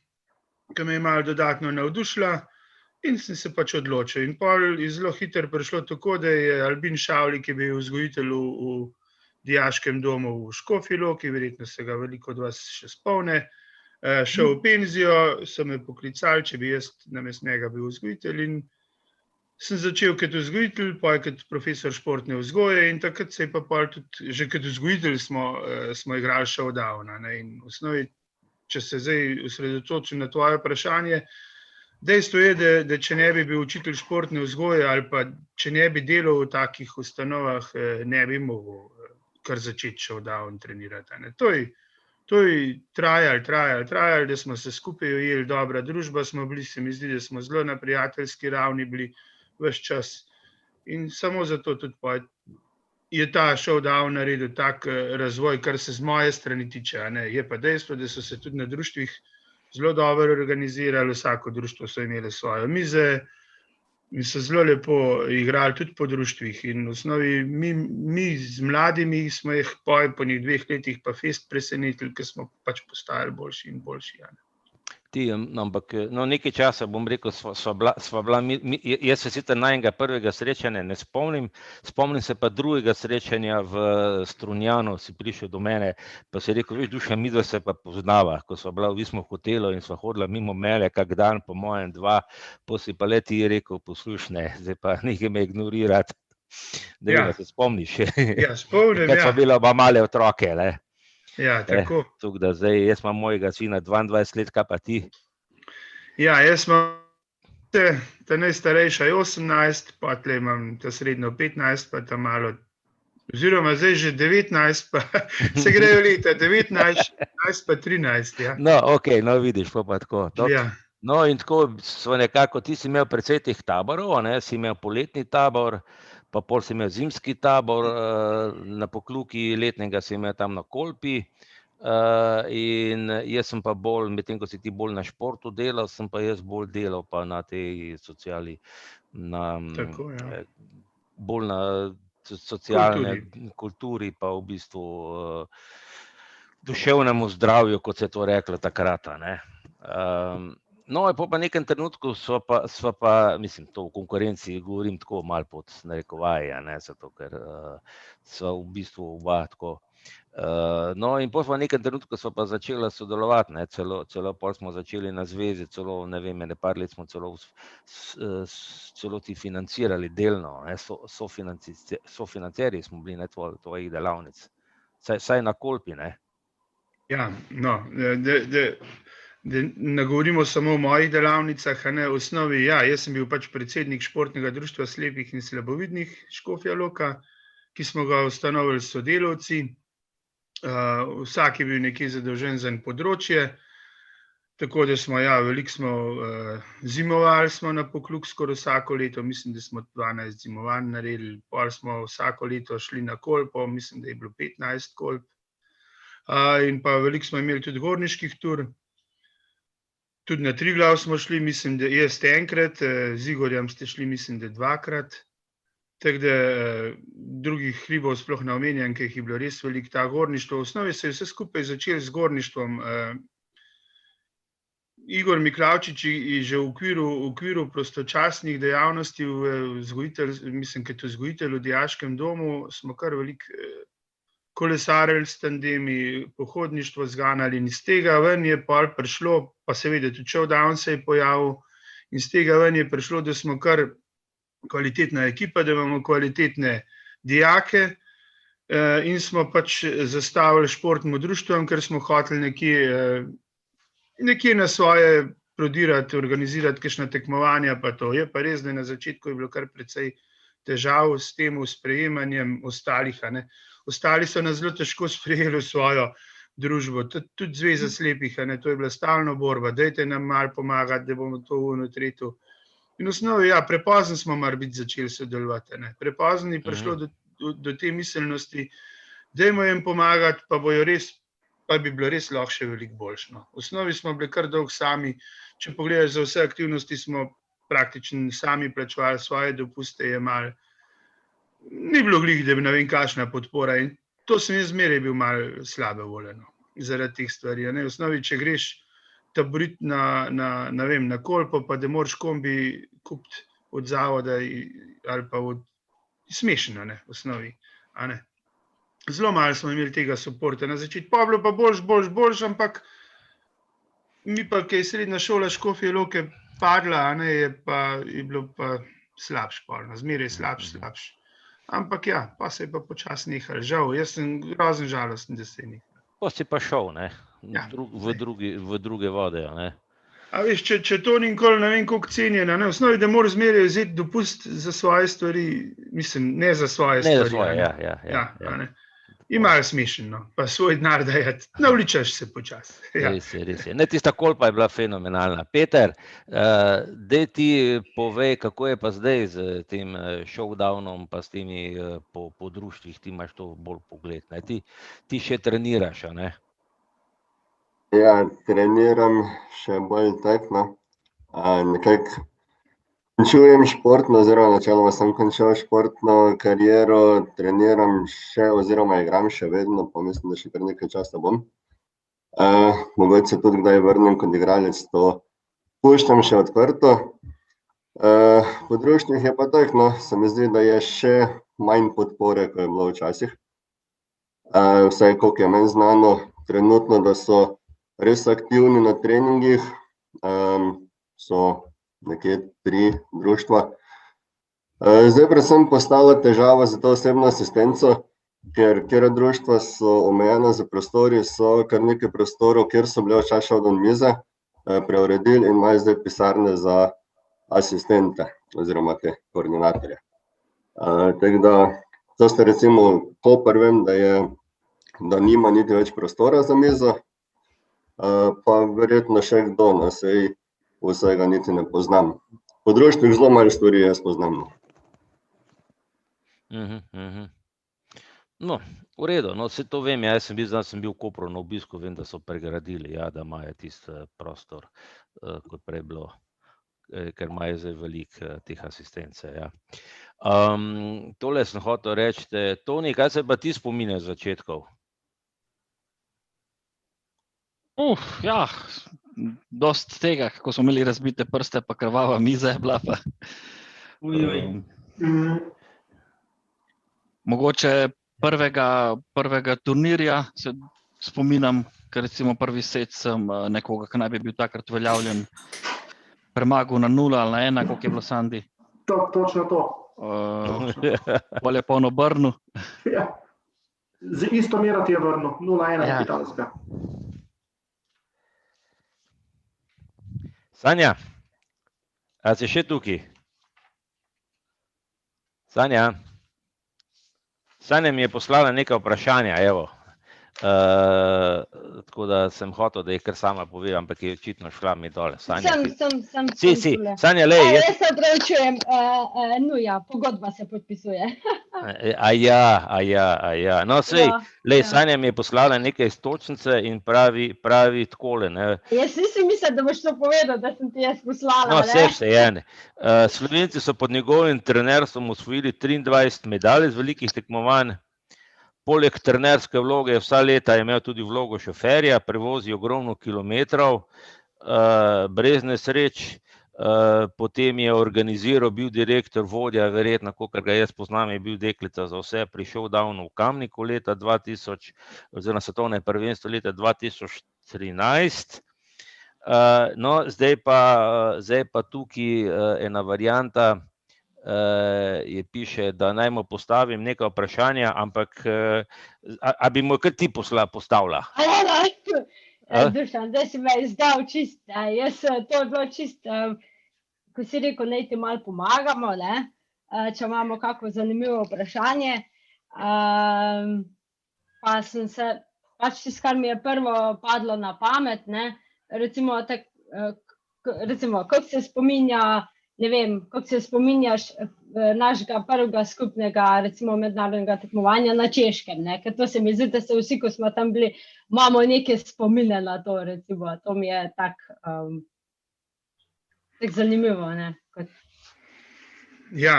ki me je malo dodatno navdušila, in sem se pač odločil. In pol je zelo hitro prišlo tako, da je Albin Šavli, ki je bil vzgojitelj v dijaškem domu v Škofji Loki, verjetno se ga veliko od vas še spomne, šel v penzijo, so me poklicali, če bi jaz namesto njega bil vzgojitelj, in sem začel kot vzgojitelj, pa kot profesor športne vzgoje, in takrat se je pa pol tudi, že kot vzgojitelj smo igrali showdown. In v osnovi, če se zdaj osredotočim na tvoje vprašanje, dejstvo je, da če ne bi bil učitelj športne vzgoje ali pa če ne bi delal v takih ustanovah, ne bi mogel kar začeti showdown trenirati. To je trajalo, da smo se skupaj ujeli, dobra družba smo bili, se mi zdi, da smo zelo na prijateljski ravni bili ves čas. In samo zato tudi je ta showdown naredil tak razvoj, kar se z moje strani tiče. Je pa dejstvo, da so se tudi na društvih zelo dobro organizirali, vsako društvo so imeli svoje mize in so zelo lepo igrali tudi po društvih. In v osnovi mi z mladimi smo jih po njih 2 letih pa fest presenetili, ker smo pač postajali boljši in boljši. Ampak nekaj časa, bom rekel, sva bila, jaz se sicer najnega prvega srečanja ne spomnim se pa drugega srečanja v Strunjanu, si prišel do mene, pa si rekel, veš, Dušan, midva se pa poznava, ko sva bila v istem hotelu in sva hodila mimo mene, kak dan, po mojem 2, pa si pa le ti rekel, posluš, ne, zdaj pa nekaj me ignorirati, da se spomniš. Ja, spomnim, Kad sva bila oba male otroke, ne. Ja, tako. Tukaj, da zdaj, jaz imam mojega sina 22 let, kaj pa ti? Ja, jaz imam ta najstarejša je 18, pa tle imam ta srednjo 15, pa ta malo, oziroma zdaj že 19, pa se grejo leta, 19, 16 pa 13, ja. No, okej, no vidiš, pa tako. Ja. No in tako so nekako, ti si imel precej teh taborov, ne, si imel poletni tabor, pa pol si imel zimski tabor, na Pokluki letnega si imel tam na Kolpi, in jaz sem pa bolj, medtem ko si ti bolj na športu delal, sem pa jaz bolj delal pa na tej sociali, Tako, ja. bolj na socialne kulturi, pa v bistvu duševnemu zdravju, kot se je to reklo takrat, ne. No, po pa nekem trenutku sva pa, mislim, to v konkurenci govorim tako malo pod narekovaji, ne, zato ker sva v bistvu oba tako. No, in po pa nekem trenutku sva pa začela sodelovati, ne, celo pol smo začeli na zvezi, celo, ne vem, par let smo celo ti financirali delno, ne, sofinancerji smo bili, ne, tvojih delavnic, saj na Kolpi, ne. Ja, no, da ne govorimo samo o mojih delavnicah, a ne, v osnovi, ja, jaz sem bil pač predsednik Športnega društva slepih in slabovidnih Škofja Loka, ki smo ga ustanovili s sodelavci. Vsak je bil nekje zadolžen za eno področje, tako da smo, ja, veliko smo zimovali smo na Pokluk skoraj vsako leto, mislim, da smo 12 zimovanj naredili, pol smo vsako leto šli na Kolpo, mislim, da je bilo 15 Kolp. In pa veliko smo imeli tudi gorniških tur. Tudi na Triglav smo šli, mislim, da jaz enkrat, z Igorjem ste šli, mislim, da 2-krat. Tako da drugih hribov sploh ne omenjam, ker jih je bilo res veliko, ta gorništvo. V osnovi se je vse skupaj začelo z gorništvom. Igor Miklavčič je že v okviru prostočasnih dejavnosti, mislim, kot vzgojitelj v dijaškem domu, smo kar veliko kolesarili s tandemi, pohodništvo zganjali in iz tega ven je pol prišlo, pa seveda tudi showdown se je pojavil, in iz tega ven je prišlo, da smo kar kvalitetna ekipa, da imamo kvalitetne dijake, in smo pač zastavili športnemu društvom, ker smo hoteli nekje na svoje prodirati, organizirati kakšna tekmovanja, pa to je pa res, da na začetku je bilo kar precej težav s tem sprejemanjem ostalih, a ne. Ostali so nas zelo težko sprejeli v svojo družbo, tudi Zveza slepih, a ne, to je bila stalna borba, dajte nam malo pomagati, da bomo to tretjo. In v osnovi, ja, prepozno smo morebiti začeli sodelovati, a ne. Prepozno je prišlo do te miselnosti, dajmo jim pomagati, pa bi bilo res lahko še veliko boljše, no. V osnovi smo bili kar dolgo sami, če pogledaš za vse aktivnosti, smo praktično sami plačevali svoje dopuste, jemali. Ni bilo glih, da bi ne vem kakšna podpora, in to sem jaz zmeraj bil malo slabe volje, no, zaradi teh stvari, a ne. V osnovi, če greš taborit na Kolpo, pa da moraš kombi kupiti od zavoda ali pa smešno, ne, v osnovi, a ne. Zelo malo smo imeli tega suporta na začetku, pa je bilo pa boljš, ampak mi pa, ki je srednja šola Škofje Loke padla, a ne, je bilo pa slabš, zmeraj slabš. Ampak ja, pa se je pa počasi nehal, žal, jaz sem grozen žalosten, da se je nehal. Pa si pa šel, ne, Ja. v druge vode, ne. A veš, če to ni nikoli ne vem koliko cenjeno, ne, v osnovi, da moraš zmeraj vzeti dopust za svoje stvari, mislim, ne za svoje stvari. Ne za svoje, ja. A ne. In malo smešno, pa svoj denar dajati, navličaš se počasi. Ja. Res je. Ne, tista Kolpa je bila fenomenalna. Peter, daj ti povej, kako je pa zdaj z tem showdownom, pa s temi po društvih, ti imaš to bolj pogled, ne? Ti še treniraš, a ne? Ja, treniram še bolj tako, no. Nekako končujem športno, oziroma načeloma sem končal športno kariero, treniram še oziroma igram še vedno, pa mislim, da še kar nekaj časa bom. Mogoče se tudi kdaj vrnem kot igralec, to puščam še odprto. Po društvih je pa tako, no, se mi zdi, da je še manj podpore, kot je bilo včasih. Vsaj koliko je meni znano, trenutno, da so res aktivni na treningih, so nekje 3 društva. Zdaj predvsem postala težava za to osebno asistenco, ker katera društva so omejena z prostori, so kar nekaj prostorov, kjer so bile včasih šovdon mize, preuredili in imajo zdaj pisarne za asistente oziroma te koordinatorje. Tako da, to sta recimo Koper, vem, da nima niti več prostora za mizo, pa verjetno še kdo, no, saj vsega niti ne poznam. Po društvih zelo malo stvari jaz poznam. No, v redu, no, saj to vem, jaz sem bil v Kopru na obisku, vem, da so pregradili, ja, da imajo tisti prostor, kot prej bilo, ker imajo zdaj veliko teh asistence, ja. Tole sem hotel reči, Toni, kaj se pa ti spominjaš z začetkov? Ja, dosti tega, kako smo imeli razbite prste, pa krvava miza je bila pa. Mogoče prvega turnirja se spominjam, ker recimo prvi set sem nekoga, ki naj bi bil takrat uveljavljen, premagal na 0 ali na 1, koliko je bilo, Sandi? Točno to. Pol je pa on obrnil. Ja. Z isto mero ti je vrnil, 0-1 na Kitajska. Sanja, a si še tukaj? Sanja mi je poslala nekaj vprašanja, evo. Tako da sem hotel, da jih kar sama pove, ampak je očitno šla mi dole. Sem. Sanja, lej. Jaz se opravičujem, pogodba se podpisuje. Ja. No, sej, lej, Sanja mi je poslala nekaj iztočnice in pravi takole, ne. Jaz nisem mislila, da boš to povedal, da sem ti jaz poslala, ne. No, vseeno. Slovenci so pod njegovim trenerstvom osvojili 23 medalj z velikih tekmovanj. Poleg trenerske vloge vsa leta je imel tudi vlogo šoferja, prevozi ogromno kilometrov, brez nesreč, potem je organiziral, bil direktor, vodja, verjetno, kakor ga jaz poznam, je bil deklica za vse, prišel davno v Kamniku leta 2000, oziroma svetovne prvenstvo leta 2013. No, zdaj pa tukaj ena varianta, piše, da naj mu postavim nekaj vprašanja, ampak a bi mu kar ti postavila? Dušan, zdaj si me izdal čist, to je bilo čist, ko si rekel, naj ti malo pomagamo, ne, če imamo kako zanimivo vprašanje. Pa sem se, pač tisto, kar mi je prvo padlo na pamet, ne, recimo, kako se spominja, ne vem, kako se spominjaš našega prvega skupnega, recimo mednarodnega tekmovanja na Češkem, ne, ker to se mi zdi, da se vsi, ko smo tam bili, imamo neke spomine na to, recimo, to mi je tako zanimivo, ne. Ja,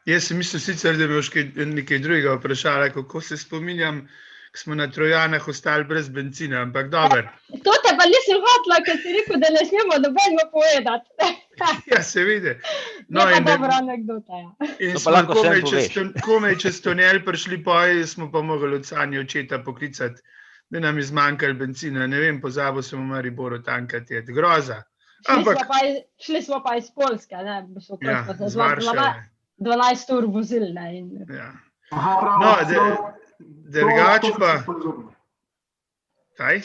jaz sem mislil sicer, da bi boš nekaj drugega vprašala, kako se spominjam, ko smo na Trojanah ostali brez bencina, ampak dober. To te pa nisem hotela, ker si rekel, da ne smemo nobenemu povedati. Ja, se vidi. Je pa dobra anekdota, ja. In smo komaj čez tunel prišli poj, smo pa mogli od Sanje očeta poklicati, da nam je zmanjkalo bencina, ne vem, pozabil sem v Mariboru tankati, je groza. Šli smo pa iz Poljske, ne, ja, z Varšave. 12 ur vozili, ne. Ja. No, drugače pa... Kaj?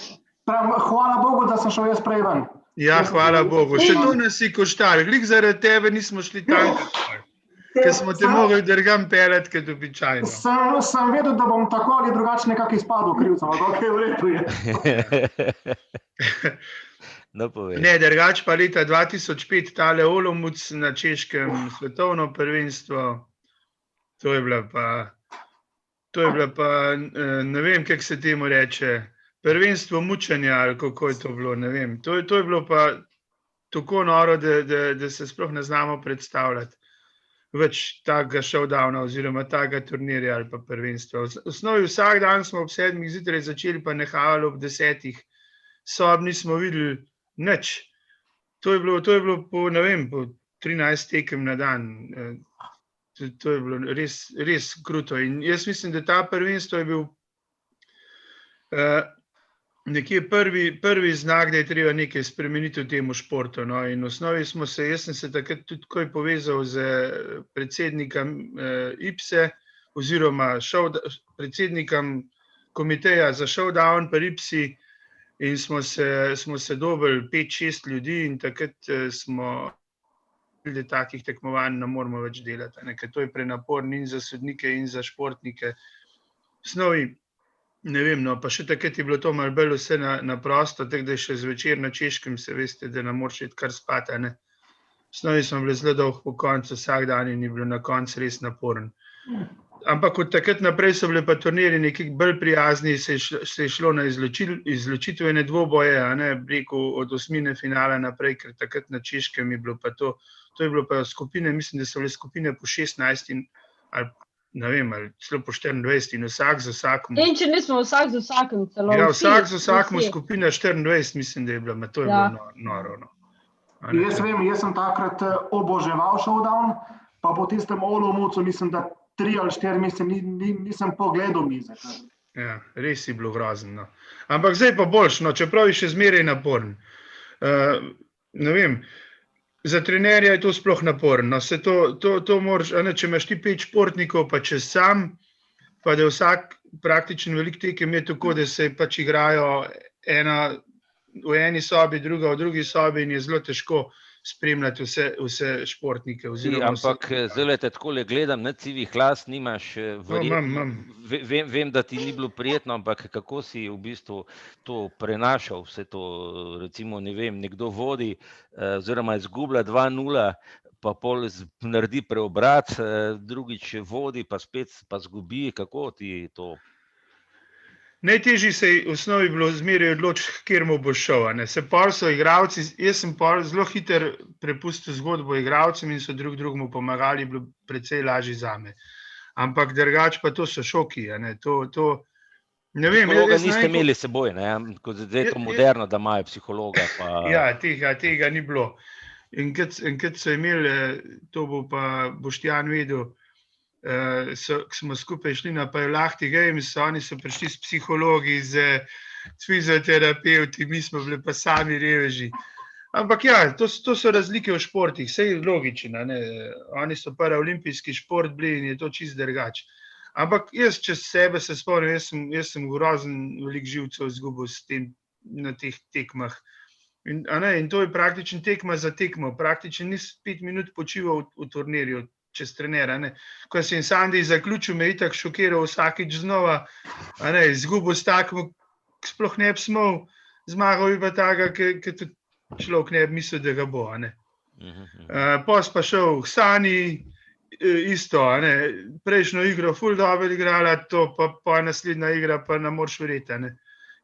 Hvala Bogu, da sem šel jaz prej ven. Ja, hvala Bogu. Se to nas je koštar. Glik zaradi tebe nismo šli tam, ker smo te mogli drugam peljati, kot običajno. Sem vedel, da bom tako ali drugače nekako izpadel krivcem, ampak v redu je. Ne, drugače pa leta 2005 tale Olomouc na Češkem svetovno prvenstvo, to je bila pa, ne vem, kako se temu reče, prvenstvo mučenja, ali kako je to bilo, ne vem. To je bilo pa tako noro, da se sploh ne znamo predstavljati več takega showdowna oziroma takega turnirja ali pa prvenstva. V osnovi vsak dan smo ob 7 zjutraj začeli, pa nehajali ob 10. Sob nismo videli nič. To je bilo po, ne vem, po 13 tekem na dan. To je bilo res kruto. In jaz mislim, da ta prvenstvo je bil nekje prvi znak, da je treba nekaj spremeniti v tem športu. No. In v osnovi jaz sem se takrat tudi takoj povezal z predsednikom IPSE oziroma predsednikom komiteja za showdown pri IPSI in smo se dobili 5-6 ljudi in takrat smo da takih tekmovanj ne moramo več delati, ker to je prenaporno in za sodnike in za športnike. V osnovi ne vem, no, pa še takrat je bilo to malo bolj vse na prosto, tako da je še zvečer na Češkem, se veste, da ne moreš iti kar spati, ne. V osnovi smo bili zelo dolgo po koncu, vsak dan in je bilo na koncu res naporen. Ampak od takrat naprej so bile pa turniri nekaj bolj prijazni, se je šlo na izločitvene dvoboje, rekel od osmine finala naprej, ker takrat na Češkem je bilo pa to je bilo pa skupine, mislim, da so bile skupine po 16 in ali ne vem, ali celo po 24 in vsak za vsakom. In če nismo vsak za vsakem celo. Ja, vsak za vsakom skupina 24, mislim, da je bila, to je bilo noro. Jaz vem, jaz sem takrat oboževal showdown, pa po tistem Olomoucu mislim, da 3 ali 4 mesece nisem pogledal mize. Ja, res je bilo grozno. Ampak zdaj pa boljš, no, čeprav je še zmeraj naporen. Ne vem, za trenerja je to sploh naporno. To moraš, če imaš ti 5 športnikov, pa čez sam, pa da vsak praktično velik tekem je tako, da se pač igrajo ena v eni sobi, druga v drugi sobi in je zelo težko spremljati vse športnike. Ampak zelo te takole gledam, ne civih las nimaš, vem, da ti ni bilo prijetno, ampak kako si v bistvu to prenašal, vse to, recimo, ne vem, nekdo vodi oziroma izgublja 2-0, pa pol naredi preobrat, drugič vodi, pa spet pa zgubi, kako ti to? Najtežji se je v osnovi bilo zmeraj odločiti, kjer mu bo šel. Se pol so igralci, jaz sem pol zelo hiter prepustil zgodbo igralcem in so drug drugemu pomagali, je bilo precej lažje zame. Ampak drugače pa to so šoki. Ne vem. Psihologa niste imeli seboj, kot zdaj je to moderno, da imajo psihologa. Ja, tega ni bilo. In kad so imeli, to bo pa Boštjan vedel, smo skupaj šli na Pajolahti Games, oni so prišli s psihologi, z fizioterapeuti, mi smo bili pa sami reveži. Ampak ja, to so razlike v športih, vse je logično, oni so paraolimpijski šport bili in je to čisto drugače. Ampak jaz čez sebe se spomnim, jaz sem grozen veliko živcev izgubil na teh tekmah. In to je praktično tekma za tekmo, praktično nis 5 minut počival v turnirju, čez trenera. Ko sem Sandi zaključil, me je itak šokiral vsakič znova, izgubil s takim, sploh ne bi smel, zmagal bi pa taka, ki tudi človek ne bi mislil, da ga bo. Pos pa šel k Sani, isto, prejšnjo igro ful dobro igrala, to pa naslednja igra pa ne moreš verjeti.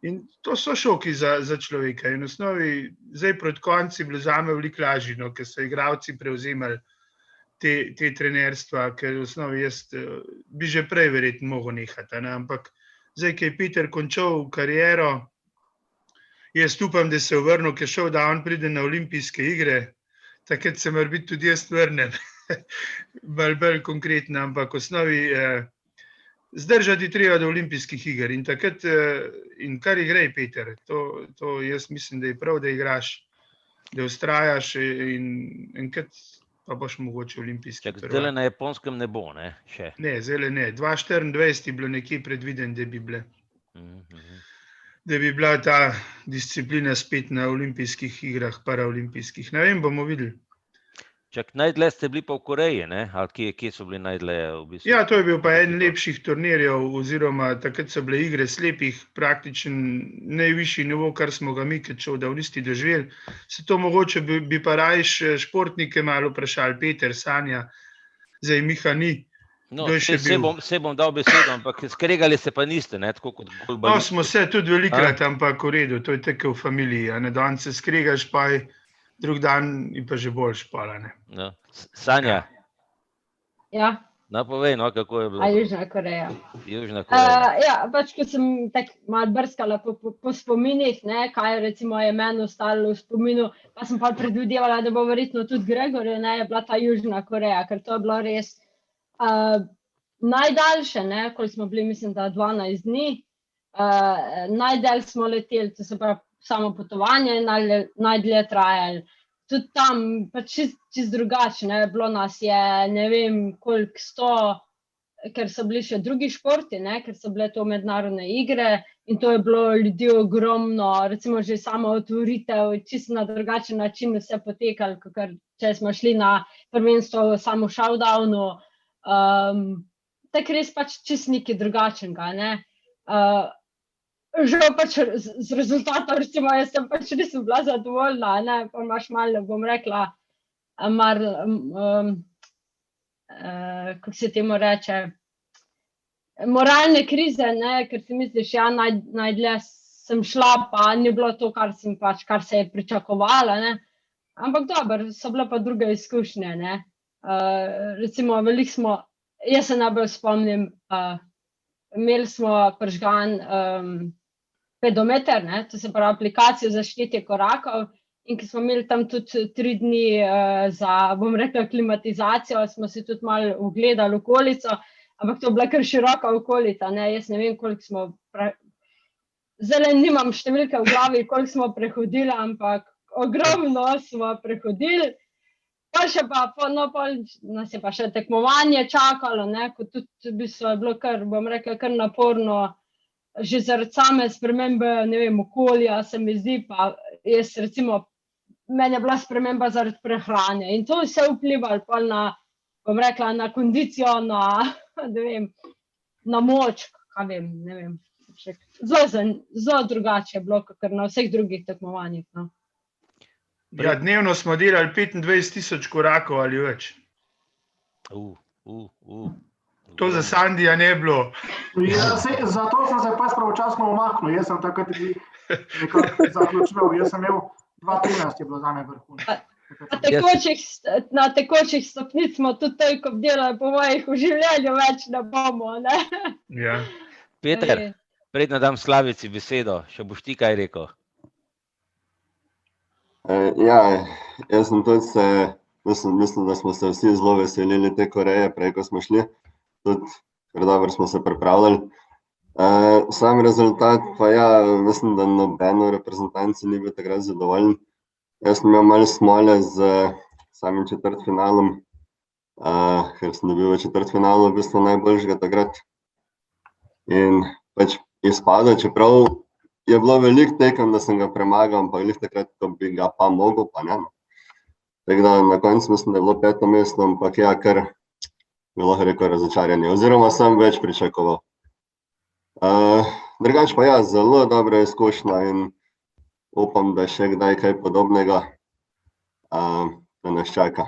In to so šoki za človeka. In v osnovi, zdaj proti koncu je bilo zame veliko lažje, ker so igralci prevzemali te trenerstva, ker v osnovi jaz bi že prej verjetno mogel nehati. Ampak zdaj, ko je Peter končal kariero, jaz upam, da se je vrnil, ker showdown pride na olimpijske igre, takrat se mora biti tudi jaz vrnem, bolj konkretno, ampak v osnovi zdržati treba do olimpijskih iger in takrat, in kar igrej, Peter, to jaz mislim, da je prav, da igraš, da vztrajaš in enkrat pa boš mogoče olimpijski prvak. Zdaj na Japonskem ne bo, ne? Še? Ne, zdaj ne. 2024 je bilo nekje predviden, da bi bila ta disciplina spet na olimpijskih igrah, paraolimpijskih. Ne vem, bomo videli. Najdlje ste bili pa v Koreji, ne? Ali kje so bili najdlje v bistvu? Ja, to je bil pa eden lepših turnirjev, oziroma takrat so bile igre slepih, praktičen najvišji nivo, kar smo ga mi kot showdownisti doživeli. Se to mogoče bi pa rajš športnike malo vprašali, Peter, Sanja, zdaj Miha ni, No, Kdo je še bil? se bom dal besedo, ampak skregali se pa niste, ne, tako kot No, golbalisti. smo se tudi velikrat, ampak v redu, to je tako v familiji, a ne, danes se skregaš, pa je drug dan in pa že boljš pala, ne. No. Sanja, Ja, napovej, no, kako je bilo. a Južna Koreja. Južna Koreja. Ja, pač, ko sem tako malo brskala po spominih, ne, kaj recimo je meni ostalo v spominu, pa sem pa predvidevala, da bo verjetno tudi Gregorju, ne, je bila ta Južna Koreja, ker to je bilo res najdaljše, ne, koliko smo bili, mislim, da 12 dni, najdalj smo leteli, to se pravi samo potovanje, najdlje trajali. Tudi tam pač čist drugače, ne, bilo nas je ne vem koliko 100, ker so bili še drugi športi, ne, ker so bile to mednarodne igre in to je bilo ljudi ogromno, recimo že samo otvoritev, čisto na drugačen način vse potekalo, kakor če smo šli na prvenstvo samo v showdownu, tako res pač čisto nekaj drugačnega, ne. Žal pač z rezultatom, recimo, jaz sem pač nisem bila zadovoljna, ne, pa imaš malo, bom rekla, kako se temu reče, moralne krize, ne, ker si misliš, ja, najdlje sem šla, pa ni bilo to, kar se je pričakovala, ne, ampak dobro, so bile pa druge izkušnje, ne, recimo, veliko smo, jaz se najbolj spomnim, imeli smo prižgan pedometer, ne, to se pravi aplikacijo za štetje korakov in ki smo imeli tam tudi 3 dni za, bom rekla, klimatizacijo, smo si tudi malo ogledali okolico, ampak to je bila kar široka okolica, ne, jaz ne vem, koliko smo, zdaj nimam številke v glavi, koliko smo prehodili, ampak ogromno smo prehodili, pa še pa, no, nas je pa še tekmovanje čakalo, ne, kot tudi v bistvu je bilo kar, bom rekla, kar naporno, že zaradi same spremembe, ne vem, okolja se mi zdi, pa jaz recimo, meni je bila sprememba zaradi prehrane in to vse vplivalo pa na, bom rekla, na kondicijo, ne vem, na moč, kaj vem, ne vem, zelo drugače je bilo, kakor na vseh drugih tekmovanjih, no. Ja, dnevno smo delali 25,000 korakov ali več. To za Sandija ne bilo. Ja, zato sem se pa pravočasno umaknil, jaz sem takrat nekako zaključil, jaz sem imel 2,13 je bilo zame vrhunec. Na tekočih stopnic smo tudi toliko obdelali, po mojih v življenju več ne bomo, ne. Ja. Peter, predno dam Slavici besedo, še boš ti kaj rekel? Ja, jaz sem tudi mislim, da smo se vsi zelo veselili te Koreje, prej ko smo šli, tudi ker dobro smo se pripravljali. Sam rezultat pa ja, mislim, da nobeno reprezentanci ni bil takrat zadovoljen. Jaz sem imel malo smole z samim četrtfinalom, ker sem dobil v četrtfinalu v bistvu najboljšega takrat. In pač izpadel, čeprav je bilo veliko tekem, da sem ga premagal, ampak glih takrat, ko bi ga pa mogel, pa ne. Tako da na koncu mislim, da je bilo 5. mesto, ampak ja, kar bi lahko rekel razočaranje, oziroma sem več pričakoval. Drugače pa ja, zelo dobra izkušnja in upam, da še kdaj kaj podobnega da nas čaka.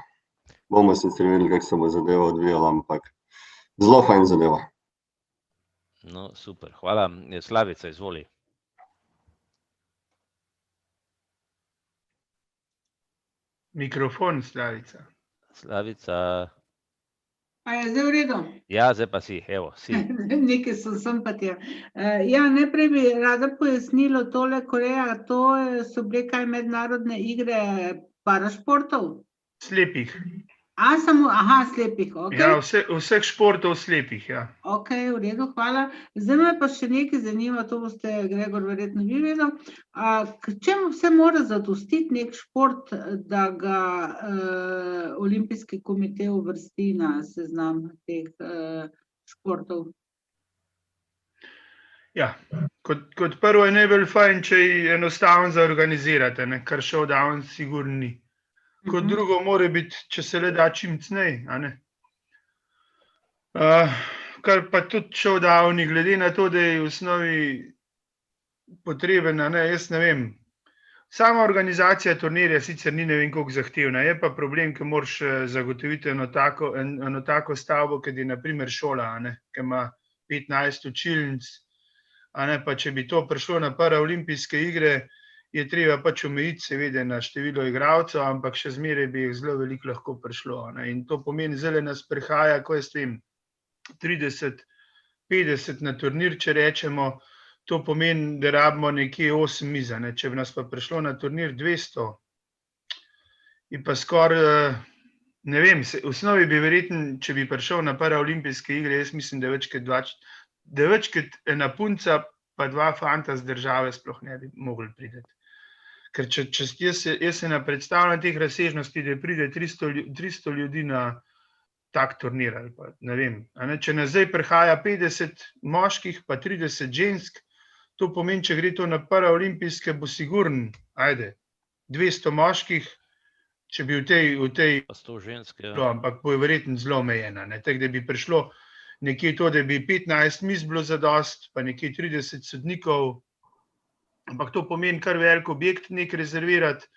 Bomo sicer videli, kako se bo zadeva odvijala, ampak zelo fajn zadeva. No, super, hvala. Slavica, izvoli. Mikrofon, Slavica. Slavica. A je zdaj v redu? Ja, zdaj pa si, evo, si. Nekaj sem pa tja. Ja, najprej bi rada pojasnilo tole Koreja, to so bile kaj mednarodne igre parašportov? Slepih. Slepih, ok. Ja, vseh športov slepih, ja. Ok, v redu, hvala. Zdaj me pa še nekaj zanima, to boste, Gregor, verjetno vi vedel. Čemu vse mora zadostiti nek šport, da ga Olimpijski komite uvrsti na seznam teh športov? Ja, kot prvo je najbolj fajn, če je enostavno za organizirati, kar showdown sigurno ni. Kot drugo mora biti, če se le da čim cnej, a ne. Kar pa tudi showdowni, glede na to, da je v osnovi potreben, a ne, jaz ne vem. Sama organizacija turnirja sicer ni ne vem koliko zahtevna, je pa problem, ker moraš zagotoviti eno tako stavbo, kot je na primer šola, ki ima 15 učilnic, pa če bi to prišlo na paraolimpijske igre, je treba pač omejiti seveda na število igralcev, ampak še zmeraj bi jih zelo veliko lahko prišlo. In to pomeni, zdaj nas prihaja, ko jaz vem, 30-50 na turnir, če rečemo, to pomeni, da rabimo nekje 8 miza. Če bi nas pa prišlo na turnir 200, in pa skoraj, ne vem, v osnovi bi verjetno, če bi prišel na paraolimpijske igre, jaz mislim, da več kot ena punca pa 2 fanta z države sploh ne bi mogli priti. Ker jaz se ne predstavljam teh razsežnosti, da pride 300 ljudi na tak turnir ali pa ne vem. Če nas zdaj prihaja 50 moških pa 30 žensk, to pomeni, če gre to na paraolimpijske, bo sigurno, 200 moških, če bi v tej Pa 100 ženske, ampak bo verjetno zelo omejena. Tako da bi prišlo nekje to, da bi 15 miz bilo zadost, pa nekje 30 sodnikov, ampak to pomeni kar velik objekt nek rezervirati.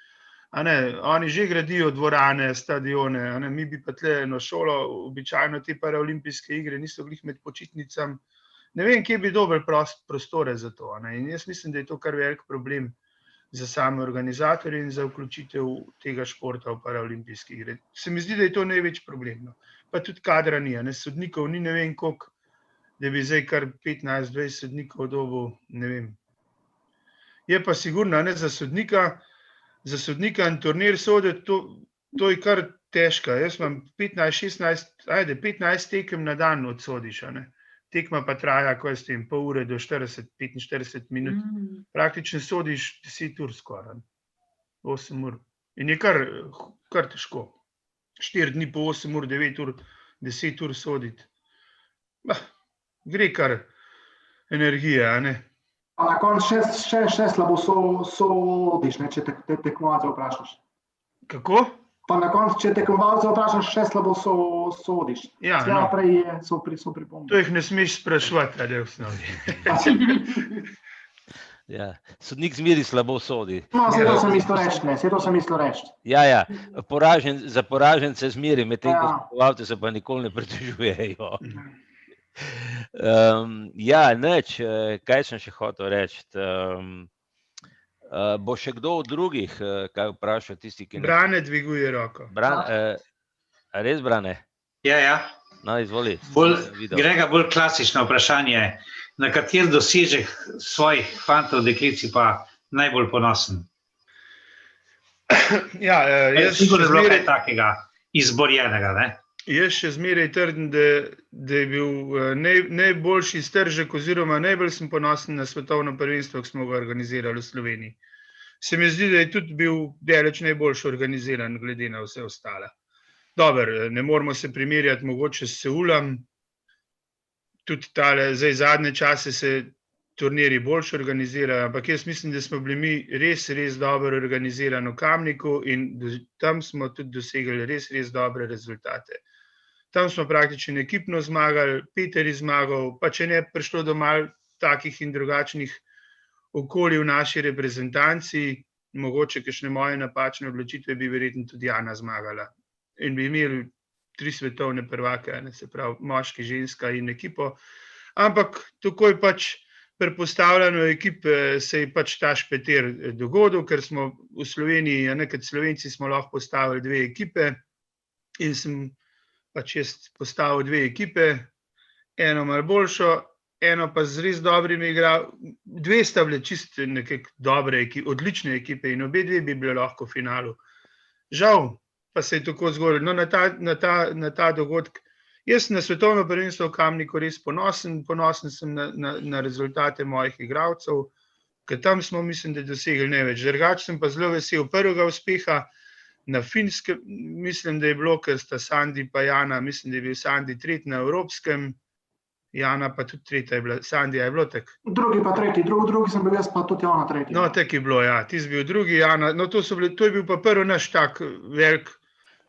Oni že gradijo dvorane, stadione, mi bi pa tle eno šolo, običajno te paraolimpijske igre niso glih med počitnicami. Ne vem, kje bi dober prostore za to. In jaz mislim, da je to kar velik problem za same organizatorje in za vključitev tega športa v paraolimpijske igre. Se mi zdi, da je to največ problem. Pa tudi kadra ni, sodnikov ni ne vem koliko, da bi zdaj kar 15-20 sodnikov dobil, ne vem. Je pa sigurno, za sodnika in turnir soditi, to je kar težko. Jaz imam 15 tekem na dan odsodiš. Tekma pa traja, ko jaz tem, pol ure do 40-45 minut. Praktično sodiš 10 ur skoraj, 8 ur. In je kar težko. 4 dni po 8 ur, 9 ur, 10 ur soditi. Gre kar energija, Na koncu še slabo sodiš, če te tekmovalce vprašaš. Kako? Pa na koncu, če tekmovalce vprašaš, še slabo sodiš. Ja, Vse naprej so pripombe. To jih ne smeš spraševati, ali je v osnovi. Ja, sodnik zmeri slabo sodi. No, se to sem mislil reči. Ja, za poražence zmeri, medtem ko tekmovalci se pa nikoli ne pritožujejo. Nič, kaj sem še hotel reči. Bo še kdo od drugih, kaj vprašal tisti, ki... Brane dviguje roko. Res, Brane? Ja. No, izvoli. Grega, bolj klasično vprašanje. Na kateri dosežek svojih fantov, deklic si pa najbolj ponosen? Sigurno je bilo kaj takega izborjenega, ne? Jaz še zmeraj trdim, da je bil najboljši stržek oziroma najbolj sem ponosen na svetovno prvenstvo, ki smo ga organizirali v Sloveniji. Se mi zdi, da je tudi bil daleč najboljši organiziran, glede na vse ostale. Dobro, ne moramo se primerjati mogoče s Seulom, tudi zdaj zadnje čase se turniri boljše organizirajo, ampak jaz mislim, da smo bili mi res dobro organizirani v Kamniku in tam smo tudi dosegli res dobre rezultate. Tam smo praktično ekipno zmagali, Peter je zmagal, pa če ne prišlo do malo takih in drugačnih okolij v naši reprezentanci, mogoče kakšne moje napačne odločitve bi verjetno tudi Jana zmagala. In bi imeli 3 svetovne prvake, se pravi moški, ženska in ekipo. Ampak takoj pač pri postavljanju ekipe se je pač ta špetir dogodil, ker smo v Sloveniji, kot Slovenci smo lahko postavili 2 ekipe in sem pač jaz postavil 2 ekipe, eno malo boljšo, eno pa z res dobrimi igral. 2 sta bile čisto nekako dobre ekipe, odlične ekipe in obe 2 bi bile lahko v finalu. Žal pa se je tako zgodilo. No, na ta dogodek. Jaz na svetovno prvenstvo v Kamniku res ponosen sem na rezultate mojih igralcev, ker tam smo, mislim, da dosegli največ. Drugače sem pa zelo vesel prvega uspeha na Finskem, mislim, da je bilo, ker sta Sandi pa Jana, mislim, da je bil Sandi 3. na Evropskem, Jana pa tudi 3. je bila. Sandi, je bilo tako? Drugi pa 3. Drugi sem bil jaz pa tudi Jana 3. No, tako je bilo, ja. Ti si bil drugi, Jana. No, to je bil pa prvi naš tak velik,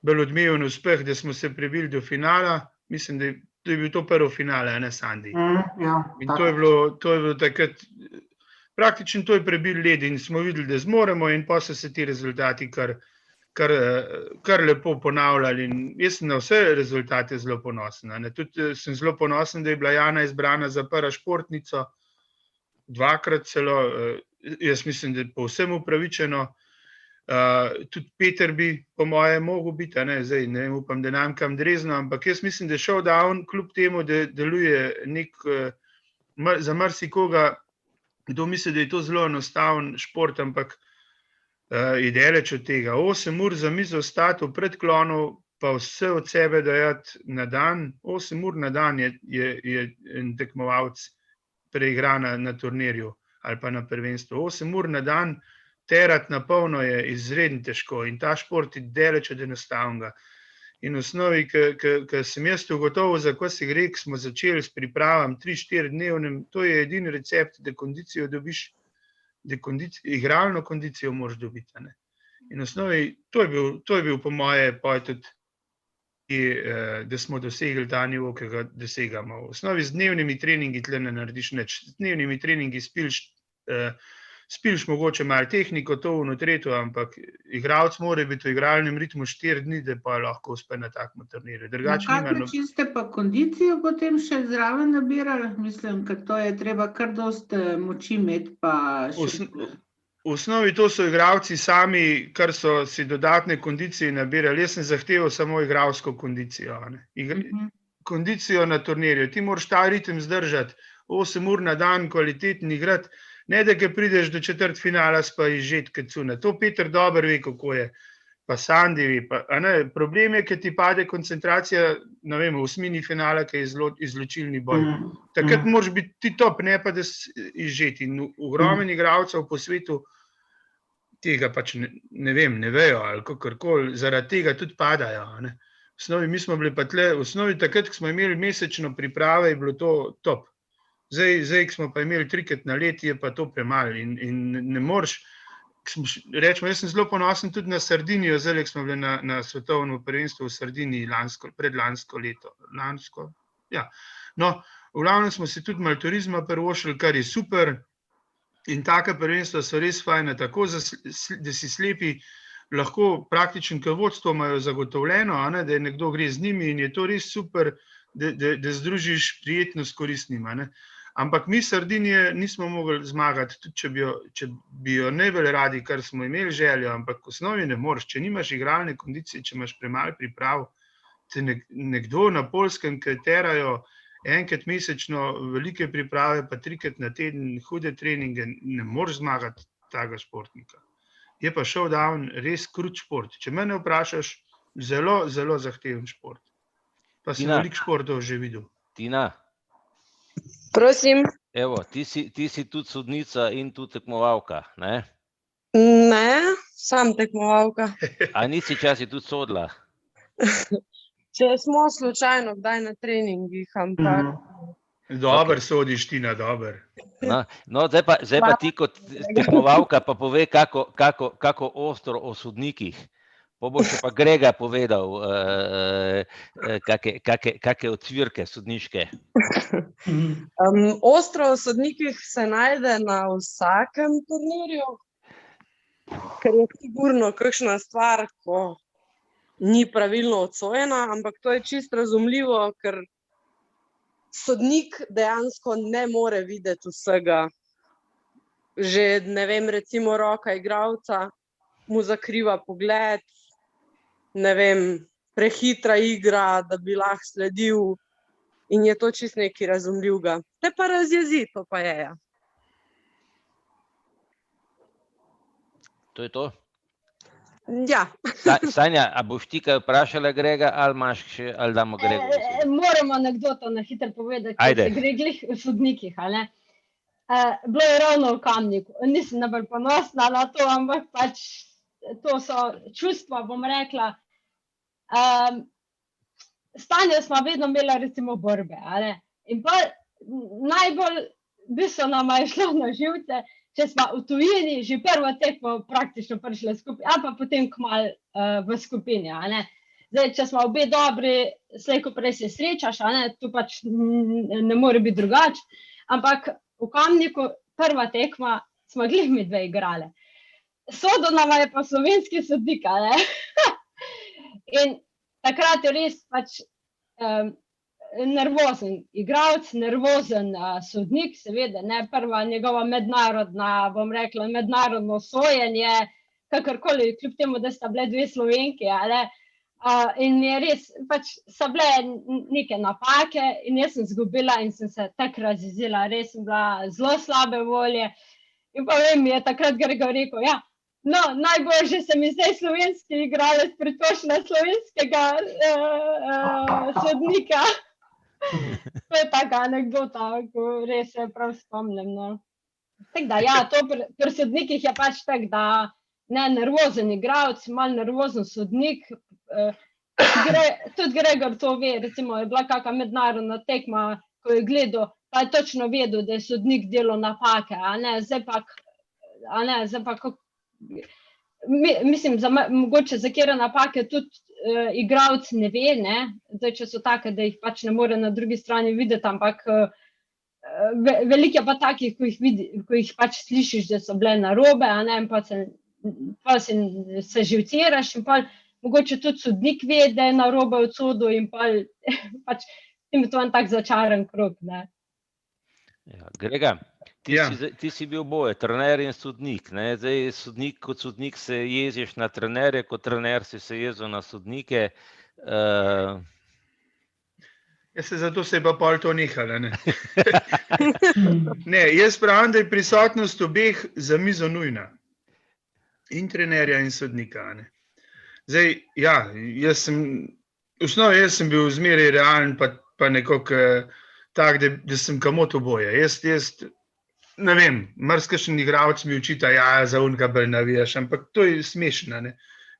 bolj odmeven uspeh, da smo se prebili do finala. Mislim, da je bil to prvo finale, ne Sandi. Ja, in to je bilo takrat praktično to je prebil led in smo videli, da zmoremo in pa so se ti rezultati kar lepo ponavljali in jaz sem na vse rezultate zelo ponosen. Tudi sem zelo ponosen, da je bila Jana izbrana za parašportnico, 2-krat celo, jaz mislim, da je povsem upravičeno. Tudi Peter bi po moje mogel biti, zdaj ne vem, upam, da nam kam drezno, ampak jaz mislim, da je showdown kljub temu, da deluje za marsikoga, kdo misli, da je to zelo enostaven šport, ampak je daleč od tega. 8 ur za mizo stati v predklonu, pa vse od sebe dajati na dan, 8 ur na dan je en tekmovalec preigra na turnirju ali pa na prvenstvu. 8 ur na dan terati na polno je izredno težko in ta šport je daleč od enostavnega. In v osnovi, ko sem jaz ugotovil, za ko se gre, smo začeli s pripravam 3-4 dnevnem, to je edini recept, da kondicijo dobiš, da igralno kondicijo moraš dobiti. In v osnovi, to je bil po moje tudi, da smo dosegli ta nivo, ki ga dosegamo. V osnovi z dnevnimi treningi tle ne narediš nič. Z dnevnimi treningi spiliš mogoče malo tehniko, to vnotreto, ampak igralec mora biti v igralnem ritmu 4 dni, da pa lahko uspe na takem turnirju. Na kak način ste pa kondicijo potem še zraven nabirali? Mislim, ker to je treba kar dosti moči imeti pa še... V osnovi to so igralci sami, kar so si dodatne kondicije nabirali. Jaz sem zahteval samo igralsko kondicijo. Kondicijo na turnirju. Ti moraš ta ritem zdržati, 8 ur na dan kvaliteten igrati, ne da ga prideš do četrtfinala pa izžet kacuna. To Peter dobro ve, kako je. Pa Sandi ve. Problem je, ker ti pade koncentracija, ne vem, v osmini finala, ki je izločilni boj. Takrat moraš biti ti top, ne pa da izžeti. In ogromen igralcev po svetu tega pač ne vem, ne vejo ali kakorkoli, zaradi tega tudi padajo. V osnovi mi smo bili pa tle, v osnovi takrat, ko smo imeli mesečno priprave, je bilo to top. Zdaj, ko smo pa imeli 3-krat na let, je pa to premalo in ne moreš, rečemo, jaz sem zelo ponosen tudi na Sardinijo, zdaj, ko smo bili na svetovnem prvenstvu v Sardiniji predlansko leto. No, v glavnem smo si tudi malo turizma privoščili, kar je super in taka prvenstva so res fajna, tako da si slepi lahko praktično, ker vodstvo imajo zagotovljeno, da je nekdo gre z njimi in je to res super, da združiš prijetno s koristnim. Ampak mi Sardinije nismo mogli zmagati, tudi če bi jo najbolj radi, kar smo imeli željo, ampak v osnovi ne moreš, če nimaš igralne kondicije, če imaš premalo priprav, te nekdo na Poljskem, ki terajo enkrat mesečno velike priprave, pa 3-krat na teden hude treninge, ne moreš zmagati tega športnika. Je pa showdown res krut šport. Če mene vprašaš, zelo, zelo zahteven šport. Pa sem veliko športov že videl. Tina? Prosim. Evo, ti si tudi sodnica in tudi tekmovalka, ne? Ne, sam tekmovalka. A nisi časi tudi sodila? Če smo slučajno kdaj na treningih, ampak... Dober sodiš, Tina, dober. No, zdaj pa ti kot tekmovalka pa pove, kako ostro o sodnikih. Pa boš pa Grega povedal, kakšne ocvirke sodniške. Ostro o sodnikih se najde na vsakem turnirju, ker je sigurno kakšna stvar, ko ni pravilno odsojena, ampak to je čisto razumljivo, ker sodnik dejansko ne more videti vsega. Že, ne vem, recimo roka igralca mu zakriva pogled, ne vem, prehitra igra, da bi lahko sledil in je to čisto nekaj razumljivega. Te pa razjezi, to pa je. To je to? Ja. Sanja, a boš ti kaj vprašala Grega, ali imaš še, ali damo Gregu? Moramo anekdoto na hitro povedati, Ajde. ko se gre glih v sodnikih, ali ne? Bilo je ravno v Kamniku. Nisem najbolj ponosna na to, ampak pač to so čustva, bom rekla. Stanje smo vedno imeli recimo borbe, ali? In pa najbolj bistveno nama je šlo na živce, če smo v tujini že prvo tekmo praktično prišli skupaj, ali pa potem kmalu v skupini, ali ne? Zdaj, če smo obe dobri, slej ko prej se srečaš, ali ne? Tu pač ne more biti drugače, ampak v Kamniku prva tekma, smo glih mi dve igrali. Sodo nama je pa slovenski sodnik, ne? In takrat je res pač nervozen igralec, nervozen sodnik, seveda, ne, prva njegova mednarodna, bom rekla, mednarodno sojenje, kakorkoli, kljub temu, da sta bile dve Slovenki, ne, in je res, pač so bile neke napake in jaz sem zgubila in sem se tako razjezila, res sem bila zelo slabe volje in pa vem, mi je takrat Gregor rekel, ja, no, najboljše se mi zdaj slovenski igralec pritoži na slovenskega sodnika. To je taka anekdota, ko res se prav spomnim, no. Tako da, ja, to pri sodnikih je pač tako, da ne, nervozen igralec, malo nervozen sodnik, tudi Gregor to ve, recimo je bila kakšna mednarodna tekma, ko je gledal, pa je točno vedel, da je sodnik delal napake, a ne, zdaj pa mislim, mogoče za kere napake tudi igralec ne ve, ne, zdaj, če so take, da jih pač ne more na drugi strani videti, ampak veliko je pa takih, ko jih pač slišiš, da so bile narobe, a ne, in pa se živciraš in pa mogoče tudi sodnik ve, da je narobe odsodil in pa pač to je tak začaran krog, ne. Ja, Grega, ti si bil oboje, trener in sodnik, ne? Zdaj kot sodnik se jeziš na trenerje, kot trener si se jezil na sodnike. Zato se je pa pol to nehalo, ne. Ne, jaz pravim, da je prisotnost obeh za mizo nujna. In trenerja in sodnika, ne. Zdaj, ja, jaz sem bil zmeraj realen, pa nekako tak, da sem kamot oboje. Jaz ne vem, marsikakšen igralec mi očita, ja, za unega bolj navijaš, ampak to je smešno, ne.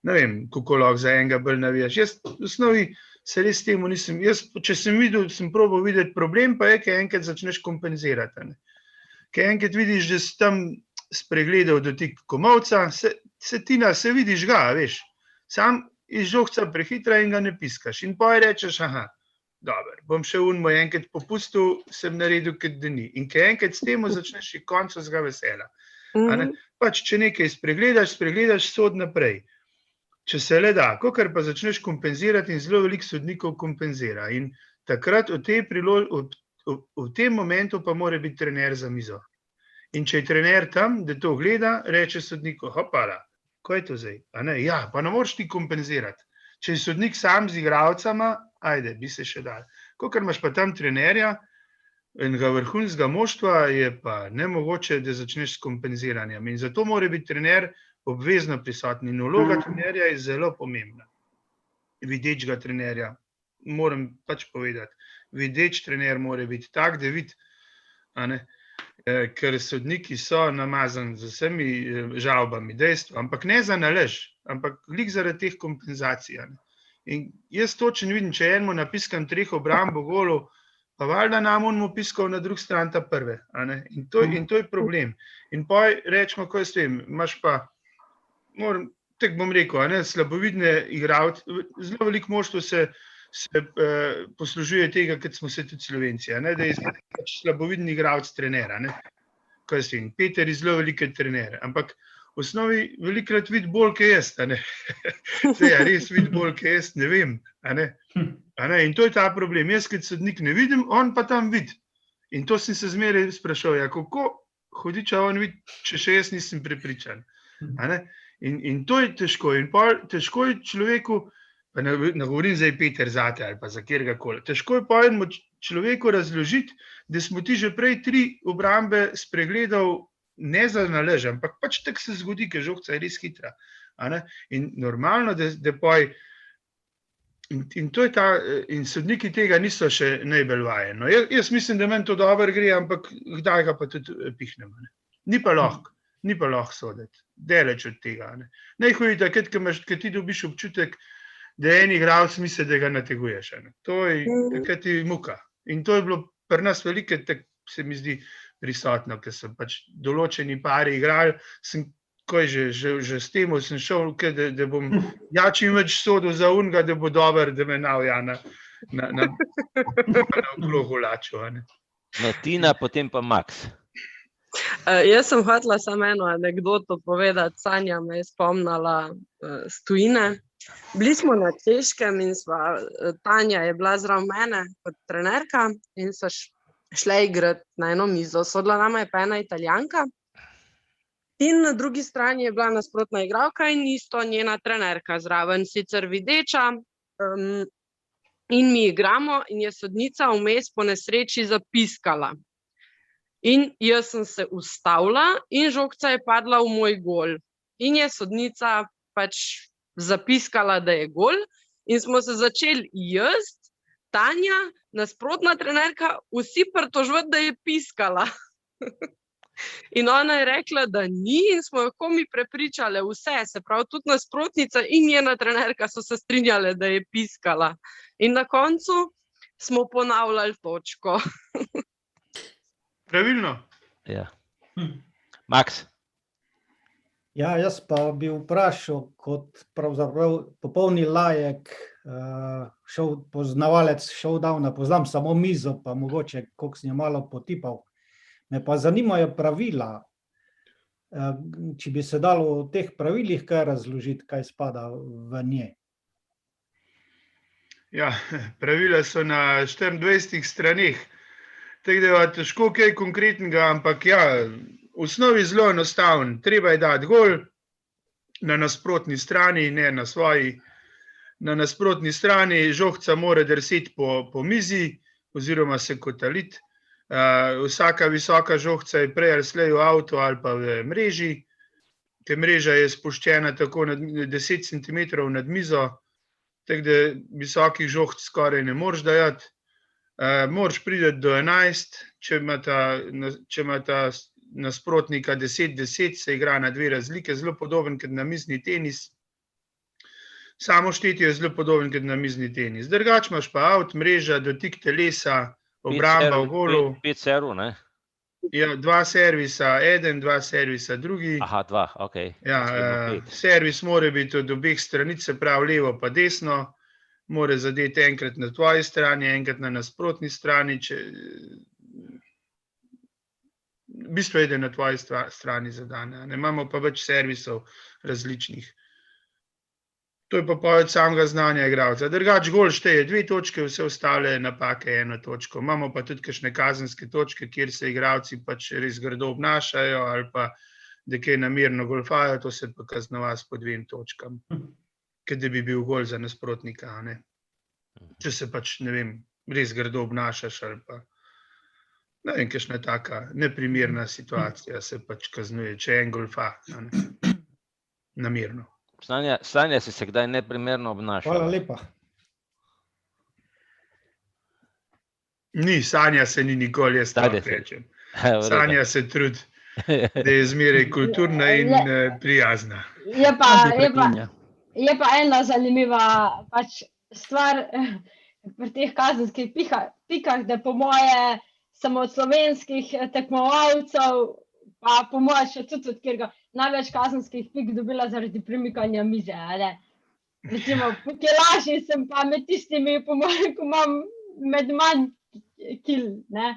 Ne vem, kako lahko za enega bolj navijaš. Jaz v osnovi se res temu nisem, če sem videl, sem probal videti problem, pa je, kaj enkrat začneš kompenzirati, ne. Kaj enkrat vidiš, da si tam spregledal dotik komolca, se vidiš ga, veš. Sam iz žogca prehitra in ga ne piskaš. In pa rečeš, aha, dobro, bom še moj enkrat popustil, sem naredil, kot da ni. In kaj enkrat s temu začneš in koncu z ga vesela. Pač, če nekaj spregledaš sod naprej. Če se le da, kakor pa začneš kompenzirati in zelo veliko sodnikov kompenzira. In takrat v tem momentu pa mora biti trener za mizo. In če je trener tam, da to gleda, reče sodniku, hopala, ko je to zdaj? Ja, pa ne moreš ti kompenzirati. Če je sodnik sam z igralcama, ajde, bi se še dal. Kakor imaš pa tam trenerja, enega vrhunskega moštva, je pa nemogoče, da začneš s kompenziranjem. In zato mora biti trener obvezno prisoten. In vloga trenerja je zelo pomembna. Videčega trenerja, moram pač povedati. Videč trener mora biti tak, da vidi, ker sodniki so namazani z vsemi žalbami, dejstvo, ampak ne za nalaž, ampak lik zaradi teh kompenzacij. In jaz točno vidim, če enemu napiskam 3 obrambo golov, pa valjda nam onmu piskal na drug stran ta prve. In to je problem. In poj rečemo, ko jaz vem, imaš pa, tako bom rekel, slabovidne igralce, zelo veliko moštvo se poslužuje tega, kot smo se tudi Slovenci, da je slaboviden igralec trener. Ko jaz vem, Peter je zelo velike trener, ampak v osnovi velikrat vidi bolj, kaj jaz. Zdaj, res vidi bolj, kaj jaz, ne vem. In to je ta problem. Jaz, kot sodnik ne vidim, on pa tam vidi. In to sem se zmeraj sprašal, kako hudiča on vidi, če še jaz nisem prepričan. In to je težko. In težko je človeku, pa ne govorim zdaj Peter zate ali pa za kjergakoli, težko je pa enemu človeku razložiti, da smo ti že prej 3 obrambe spregledal, ne za nalaž, ampak pač tako se zgodi, ker žogca je res hitra. In normalno, da poj, in to je ta, in sodniki tega niso še najbolj vajeni. Jaz mislim, da meni to dobro gre, ampak kdaj ga pa tudi pihnemo. Ni pa lahko soditi, daleč od tega. Najhuje takrat, ko ti dobiš občutek, da en igralec misli, da ga nateguješ. To je takrat muka. In to je bilo pri nas veliko, tako se mi zdi prisotno, ker so pač določeni pari igrali, že s tem sem šel, da bom čim več sodil za unga, da bo dober, da me navja na okolo holačo. No, Tina, potem pa Max. Jaz sem hotela samo eno anekdoto povedati, Sanja me je spomnila s tujine. Bili smo na Češkem in Tanja je bila zraven mene kot trenerka in so šle igrati na eno mizo. Sodila nama je pa ena Italijanka in na drugi strani je bila nasprotna igralka in isto njena trenerka zraven, sicer videča. In mi igramo in je sodnica vmes po nesreči zapiskala. In jaz sem se ustavila in žogca je padla v moj gol. In je sodnica pač zapiskala, da je gol in smo se začeli jaz, Tanja, nasprotna trenerka, vsi pritoževati, da je piskala. In ona je rekla, da ni in smo jo komi prepričale vse, se pravi tudi nasprotnica in njena trenerka so se strinjale, da je piskala. In na koncu smo ponavljali točko. Pravilno. Ja. Max? Ja, jaz pa bi vprašal, kot pravzaprav popolni lajek, poznavalec showdowna, poznam samo mizo, pa mogoče, koliko sem jo malo potipal. Me pa zanimajo pravila. Če bi se dalo v teh pravilih kaj razložiti, kaj spada v nje. Ja, pravila so na 24 straneh. Tako da je težko kaj konkretnega, ampak ja, v osnovi zelo enostaven. Treba je dati gol na nasprotni strani, ne na svoji. Na nasprotni strani žogca mora drseti po mizi oziroma se kotaliti. Vsaka visoka žogca je prej ali slej v avtu ali pa v mreži. Te mreža je spuščena tako 10 cm nad mizo, tako da visokih žogc skoraj ne moreš dajati. Moraš priti do 11, če imata nasprotnika 10-10, se igra na dve razlike, zelo podoben kot na mizni tenis. Samo štetje je zelo podoben kot na mizni tenis. Drugače imaš pa avt, mreža, dotik telesa, obramba v golu. 5 serv, ne? Ja, 2 servisa, 1, 2 servisa, drugi. Aha, 2, ok. Ja, servis mora biti od obeh stranic, se pravi levo pa desno. Mora zadeti enkrat na tvoji strani, enkrat na nasprotni strani. V bistvu je, da na tvoji strani zadane. Imamo pa več servisov različnih. To je pa poved samega znanja igralca. Drugače gol šteje 2 točke, vse ostale napake 1 točko. Imamo pa tudi kakšne kazenske točke, kjer se igralci pač res grdo obnašajo ali pa da kaj namerno golfajo, to se pa kaznova s po 2 točkam. Kot da bi bil gol za nasprotnika, ne. Če se pač, ne vem, res grdo obnašaš ali pa, ne vem, kakšna taka neprimerna situacija se pač kaznuje, če en golfa, namerno. Sanja, si se kdaj neprimerno obnašala? Hvala lepa. Ni, Sanja se ni nikoli, jaz tako rečem. Sanja se trudi, da je zmeraj kulturna in prijazna. Je pa ena zanimiva pač stvar pri teh kazenskih pikah, da po moje samo od slovenskih tekmovalcev, pa po moje še tudi od kjerga največ kazenskih pik dobila zaradi premikanja mize. Recimo, po kilaži sem pa med tistimi, po moje, ko imam med manj kil, ne.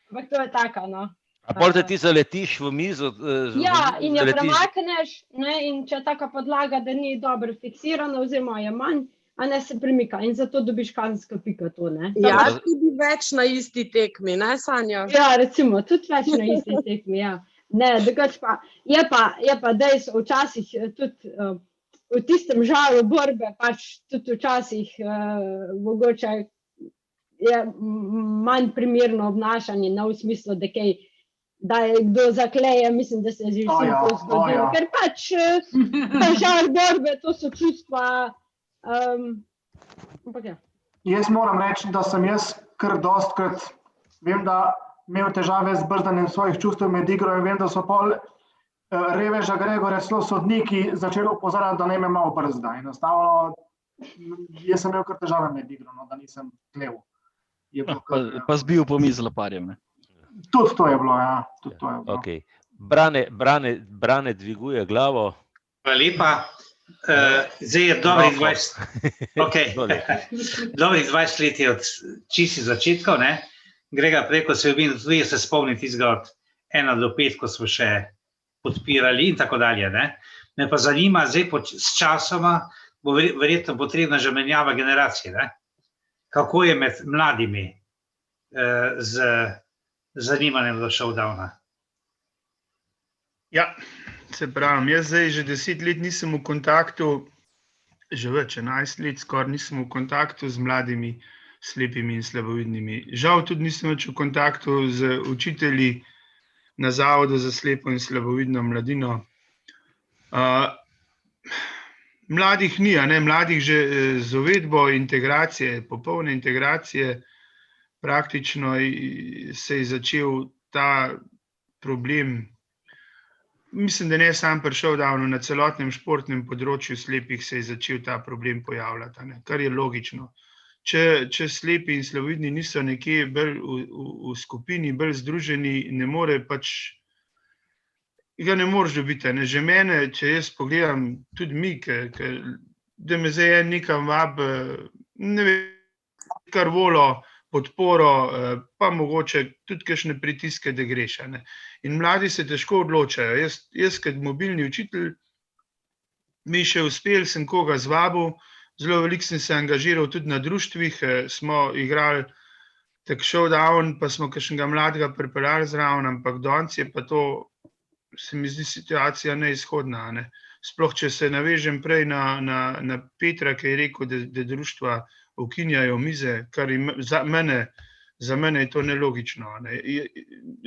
Ampak to je taka, no. A potem ti zaletiš v mizo? Ja, in jo premakneš, in če je taka podlaga, da ni dobro fiksirana, oziroma je manj, a ne se premika in zato dobiš kazenska pika to, ne. Ja, tudi več na isti tekmi, ne, Sanja? Ja, recimo, tudi več na isti tekmi, ja. Ne, drugače pa, je pa dejstvo, včasih tudi v tistem žalu borbe, pač tudi včasih mogoče je manj primerno obnašanje, ne v smislu, da je kdo zakleje, mislim, da se je že vsem to zgodilo, ker pač žal borbe, to so čustva, ampak ja. Jaz moram reči, da sem jaz kar dostkrat, vem, da imel težave z brzdanjem svojih čustev med igro in vem, da so pol Reveža Gregorja celo sodniki začeli opozarjati, da ne me malo brzda. Enostavno, jaz sem imel kar težave med igro, da nisem tlev. Pa zbil po mizi loparjem, ne? Tudi to je bilo, ja. Tudi to je bilo. Ok. Brane dviguje glavo. Hvala lepa. Zdaj je dobrih 20 let je od čisti začetkov, ne? Grega preko se tudi se spomni tistega od 1 do 5, ko smo še podpirali in tako dalje. Ne? Me pa zanima, zdaj s časoma bo verjetno potrebna že menjava generacije. Ne? Kako je med mladimi z zanimanjem do showdowna? Ja, se pravim, jaz zdaj že 10 let nisem v kontaktu, že več, 11 let skoraj nisem v kontaktu z mladimi slepimi in slabovidnimi. Žal tudi nisem več v kontaktu z učitelji na Zavodu za slepo in slabovidno mladino. Mladih ni, a ne, mladih že z uvedbo integracije, popolne integracije, praktično se je začel ta problem, mislim, da ne sam prišel davno, na celotnem športnem področju slepih se je začel ta problem pojavljati, ne, kar je logično. Če slepi in slabovidni niso nekje bolj v skupini, bolj združeni, ne more pač, ga ne moreš dobiti. Ne. Že mene, če jaz pogledam, tudi mi, da me zdaj nekam vab, ne vem, kar volo, podporo, pa mogoče tudi kakšne pritiske, da greš. Ne. In mladi se težko odločajo. Jaz kot mobilni učitelj, mi še uspel, sem koga zvabil, zelo veliko sem se angažiral tudi na društvih, smo igrali tak showdown, pa smo kakšnega mladega pripeljali zraven, ampak danes je pa to, se mi zdi, situacija neizhodna. Ne. Sploh, če se navežem prej na Petra, ki je rekel, da društva ukinjajo mize, kar za mene je to nelogično. Ne.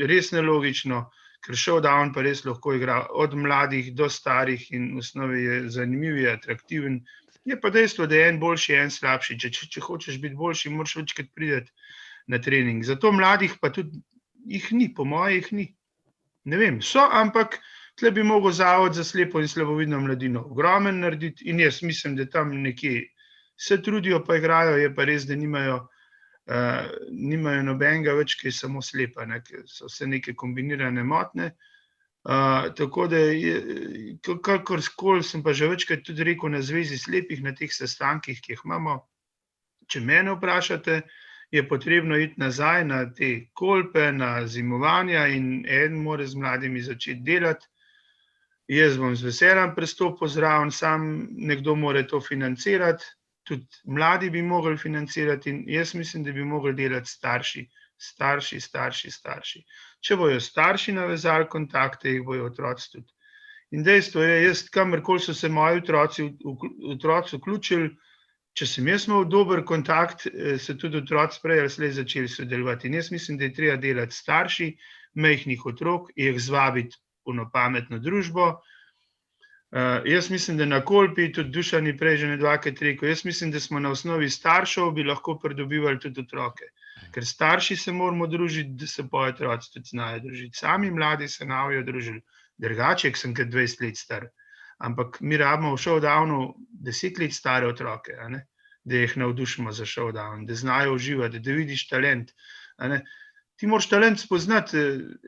Res nelogično, ker showdown pa res lahko igra od mladih do starih in v osnovi je zanimiv, je atraktiven. Je pa dejstvo, da je en boljši, en slabši. Če hočeš biti boljši, moraš večkrat priti na trening. Zato mladih pa tudi jih ni, po moje jih ni. Ne vem, so, ampak tle bi mogel Zavod za slepo in slabovidno mladino ogromen narediti in jaz mislim, da tam nekje se trudijo pa igrajo, je pa res, da nimajo nobenega več, ki je samo slepa, ne, so vse neke kombinirane motnje. Tako da, kakorkoli sem pa že večkrat tudi rekel na Zvezi slepih, na teh sestankih, ki jih imamo, če mene vprašate, je potrebno iti nazaj na te kolpe, na zimovanja in eden mora z mladimi začeti delati. Jaz bom z veseljem prestopil zraven, sam nekdo mora to financirati, tudi mladi bi mogli financirati in jaz mislim, da bi mogli delati starši. Če bojo starši navezali kontakte, jih bojo otroci tudi. In dejstvo je, jaz kamorkoli so se moji otroci vključili, če sem jaz imel dober kontakt, so tudi otroci prej ali slej začeli sodelovati. In jaz mislim, da je treba delati starši majhnih otrok, jih zvabiti v pametno družbo. Jaz mislim, da na Kolpi, tudi Dušan je prej že dvakrat rekel, jaz mislim, da smo na osnovi staršev bi lahko pridobivali tudi otroke. Ker starši se moramo družiti, da se pa otroci tudi znajo družiti. Sami mladi se navijo družili. Drugače, sem kot 20 let star. Ampak mi rabimo v showdownu 10 let stare otroke, a ne? Da jih navdušimo za showdown, da znajo uživati, da vidiš talent. A ne? Ti moraš talent spoznati,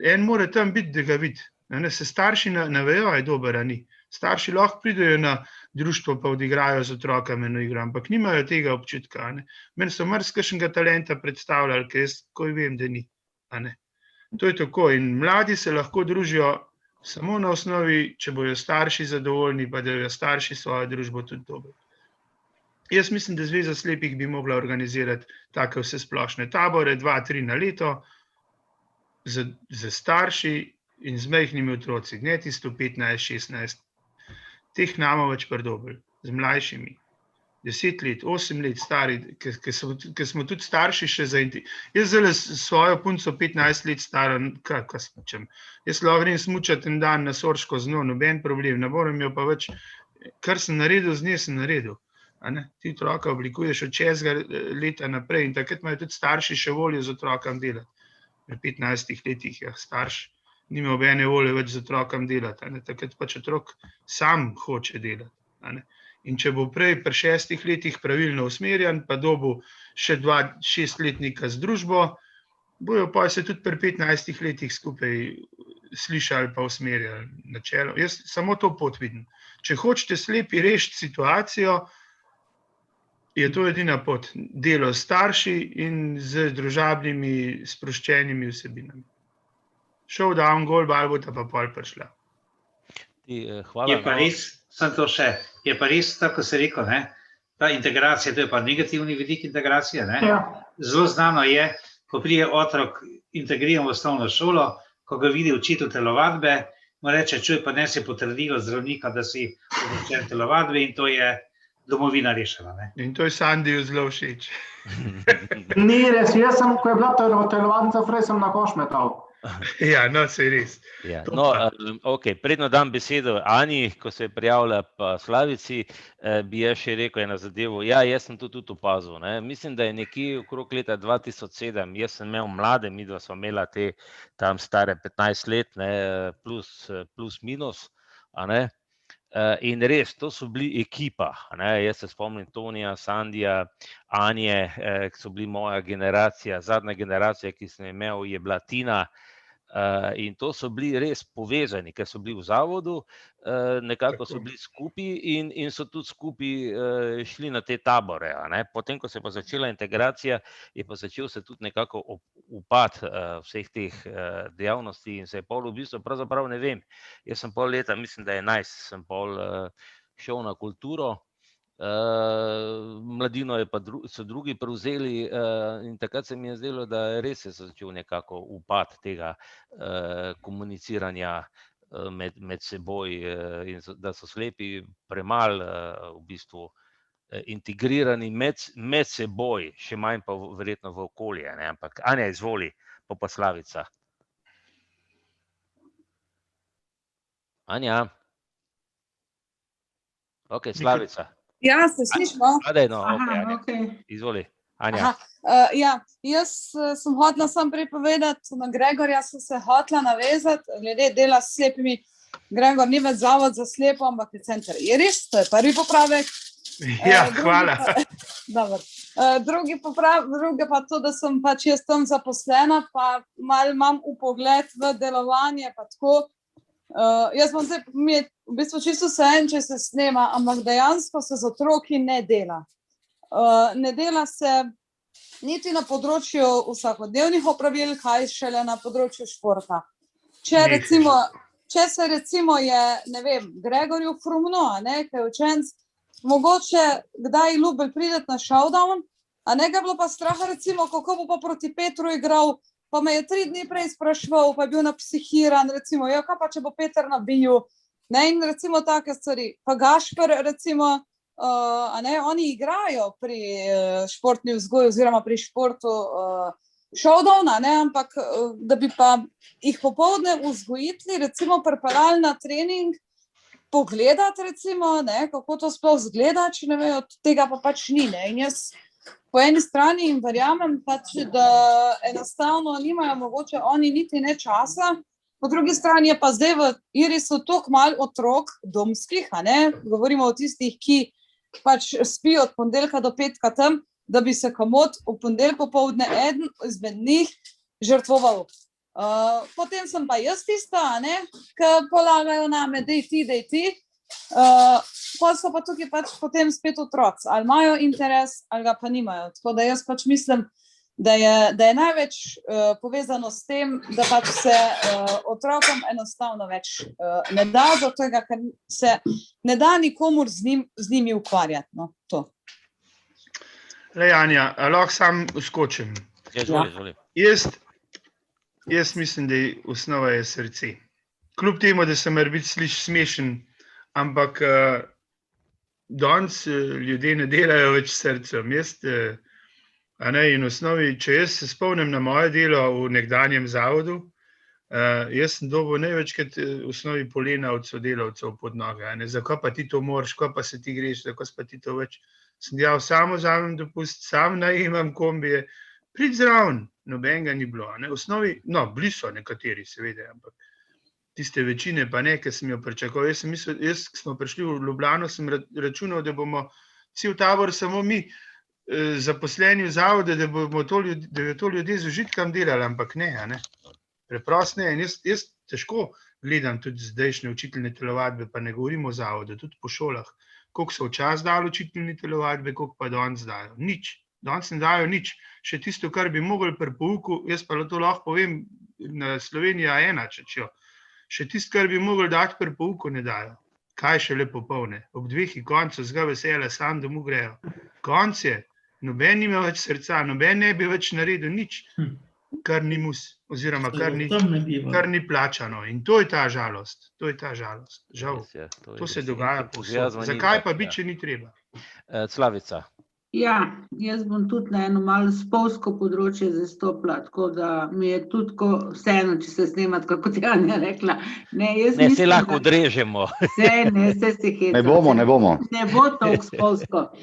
en mora tam biti, da ga vidi. Se starši ne vejo, je dober, a ni. Starši lahko pridejo na društvo pa odigrajo z otrokami eno igro, ampak nimajo tega občutka. Meni so marsikakšnega talenta predstavljali, ker jaz takoj vem, da ni. To je tako in mladi se lahko družijo samo na osnovi, če bojo starši zadovoljni, pa da jo starši svojo družbo tudi dobro. Jaz mislim, da Zveza slepih bi mogla organizirati take vse splošne tabore, 2-3 na leto, z starši in z majhnimi otroci, ne tisto 15-16. Teh namo več pridobili, z mlajšimi, 10 let, 8 let stari, ker smo tudi starši še zainteresirani. Jaz zdaj svojo punco 15 let staro, kaj smučam. Jaz lahko grem smučati en dan na Sorško z njo, noben problem, ne morem jo pa več, kar sem naredil z nje, sem naredil. Ti otroka oblikuješ od 6 leta naprej in takrat imajo tudi starši še voljo z otrokom delati. V 15 letih je starš. Nima obene volje več z otrokom delati. Takrat pač otrok sam hoče delati. In če bo prej pri 6 letih pravilno usmerjen, pa dobil še 2 6-letnika z družbo, bojo pa se tudi pri 15 letih skupaj slišali pa usmerjali načelo. Jaz samo to pot vidim. Če hočete slepi rešiti situacijo, je to edina pot. Delo s starši in z družabnimi, sproščenimi vsebinami. showdown, gol, bal bo ta pa pol prišla. Hvala. Je pa res, sem to še, je pa res, tako se rekel, ne, ta integracija, to je pa negativni vidik integracije, ne. Zelo znano je, ko prije otrok integriran v osnovno šolo, ko ga vidi učitelj telovadbe, mu reče, čuj, pa nesi potrdilo zdravnika, da si učen telovadbe in to je domovina rešena, ne. In to je Sandiju zelo všeč. Ni res, jaz sem, ko je bila telovadnica Frej, sem na koš metal. Ja, no, saj res. Ja, no, ok, predno dam besedo Ani, ko se je prijavila pa Slavici, bi jaz še rekel eno zadevo. Ja, jaz sem to tudi opazil, ne. Mislim, da je nekje okrog leta 2007, jaz sem imel mlade, midva sva imela te tam stare 15 let, ne, plus minus, a ne. In res, to so bili ekipa, ne, jaz se spomnim Tonija, Sandija, Anje, ki so bili moja generacija, zadnja generacija, ki sem imel, je bila Tina, in to so bili res povezani, ker so bili v zavodu, nekako so bili skupaj in so tudi skupaj šli na te tabore, a ne. Potem, ko se je pa začela integracija, je pa začel se tudi nekako upad vseh teh dejavnosti in se je pol v bistvu, pravzaprav ne vem, jaz sem pol leta, mislim, da 11, sem pol šel na kulturo, mladino so drugi prevzeli in takrat se mi je zdelo, da res se je začel nekako upad tega komuniciranja med seboj in da so slepi premalo v bistvu integrirani med seboj, še manj pa verjetno v okolje, ne, ampak Anja, izvoli, pa Slavica. Anja? Ok, Slavica. Ja, se slišimo? No, okay. Izvoli, Anja. Ja, jaz sem hotela samo prej povedati, na Gregorja sem se hotela navezati, glede dela s slepimi. Gregor ni več zavod za slepo, ampak je center Iris, to je prvi popravek. Ja, hvala. Dobro. Drugi pa to, da sem pač jaz tam zaposlena, pa malo imam vpogled v delovanje, pa tako. Jaz bom zdaj, mi je v bistvu čisto vseeno, če se snema, ampak dejansko se z otroki ne dela. Ne dela se niti na področju vsakodnevnih opravil, kaj šele na področju športa. Če se recimo je, ne vem, Gregorju frumno, a ne, kaj je učenc, mogoče kdaj ljubel prideti na showdown, a ne ga bilo pa straha recimo, kako bo pa proti Petru igral, pa me je 3 dni prej spraševal, pa je bil napsihiran, recimo, ja, kaj pa, če bo Peter nabil, ne, in recimo take stvari. Pa Gašper, recimo, a ne, oni igrajo pri športni vzgoji oziroma pri športu showdown, ne, ampak da bi pa jih popoldne vzgojitli, recimo, pripeljali na trening, pogledati, recimo, ne, kako to sploh zgleda, če ne vejo, tega pa pač ni, ne, in jaz po eni strani jim verjamem pač, da enostavno nimajo mogoče oni niti ne časa, po drugi strani je pa zdaj v Irisu toliko malo otrok domskih, a ne, govorimo o tistih, ki pač spijo od ponedeljka do petka tam, da bi se komot v ponedeljek popoldne eden izmed njih žrtvoval. Potem sem pa jaz tista, a ne, ki polagajo name, dej ti, pa so pa tukaj pač potem spet otroci, ali imajo interes, ali ga pa nimajo. Tako da jaz pač mislim, da je največ povezano s tem, da pač se otrokom enostavno več ne da, zato ker se ne da nikomur z njimi ukvarjati. No, to. Lej, Anja, lahko sam uskočim. Jaz mislim, da je osnova je srce. Kljub temu, da se mora biti sliši smešen, ampak danes ljudje ne delajo več srcem. In v osnovi, če jaz se spomnim na moje delo v nekdanjem zavodu, jaz sem dobil največkrat v osnovi polena od sodelavcev pod noge. Zakaj pa ti to moraš, kaj pa se ti greš, zakaj pa ti to več. Sem dejal, samo vzamem dopust, sam najemam kombije, prid zraven, nobenega ni bilo. V osnovi, no, bili so nekateri, seveda, ampak tiste večine pa ne, ker sem jo pričakoval. Jaz, ko smo prišli v Ljubljano, sem računal, da bomo cel tabor samo mi zaposleni v zavode, da bi to ljudje z užitkom delali, ampak ne. Preprosto ne. In jaz težko gledam tudi zdajšnje učiteljne telovadbe, pa ne govorim o zavodu, tudi po šolah, koliko so včasih dali učiteljne telovadbe, koliko pa danes dajo. Nič. Danes ne dajo nič. Še tisto, kar bi mogli pri pouku, jaz pa to lahko povem, na Slovenija 1, še tisto, kar bi mogli dati pri pouku, ne dajo. Kaj še lepo polne. Ob 2 koncu zga vesela, sam domov grejo. Konc je, noben nima več srca, noben ne bi več naredil nič, kar ni mus, oziroma kar ni plačano. In to je ta žalost. Žal, to se dogaja povsod. Zakaj pa biti, če ni treba? Slavica. Ja, jaz bom tudi na eno malo spolsko področje zastopila, tako da mi je tudi vseeno, če se snema, tako kot je Anja rekla. Ne, se lahko odrežemo. Se heca. Ne bomo. Ne bo toliko spolsko.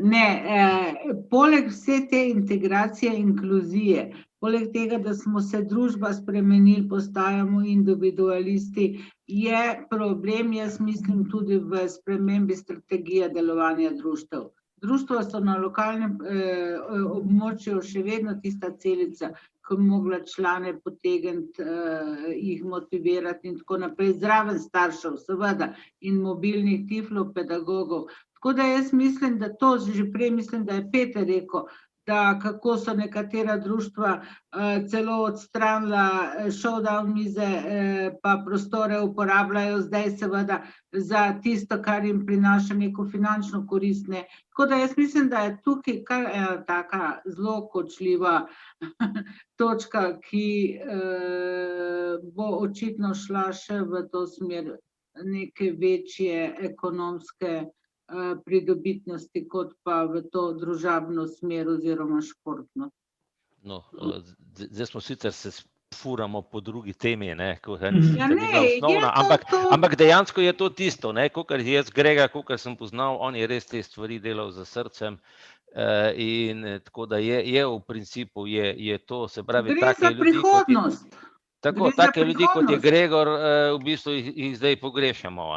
Ne, poleg vse te integracije, inkluzije, poleg tega, da smo se družba spremenili, postajamo individualisti, je problem, jaz mislim, tudi v spremembi strategije delovanja društev. Društva so na lokalnem območju še vedno tista celica, ki bi mogla člane potegniti, jih motivirati in tako naprej, zraven staršev, seveda, in mobilnih tiflopedagogov. Tako da jaz mislim, da to že prej mislim, da je Peter rekel, da kako so nekatera društva celo odstranila showdown mize, pa prostore uporabljajo zdaj seveda za tisto, kar jim prinaša neko finančno korist. Tako da jaz mislim, da je tukaj kar ena taka zelo kočljiva točka, ki bo očitno šla še v to smer neke večje ekonomske pridobitnosti, kot pa v to družabno smer oziroma športno. No, zdaj smo sicer se furamo po drugi temi, ampak dejansko je to tisto, kakor jaz Grega, kakor sem poznal, on je res te stvari delal za srcem, in tako da je v principu, je to, se pravi, gre za prihodnost. Take ljudi, kot je Gregor, v bistvu jih zdaj pogrešamo,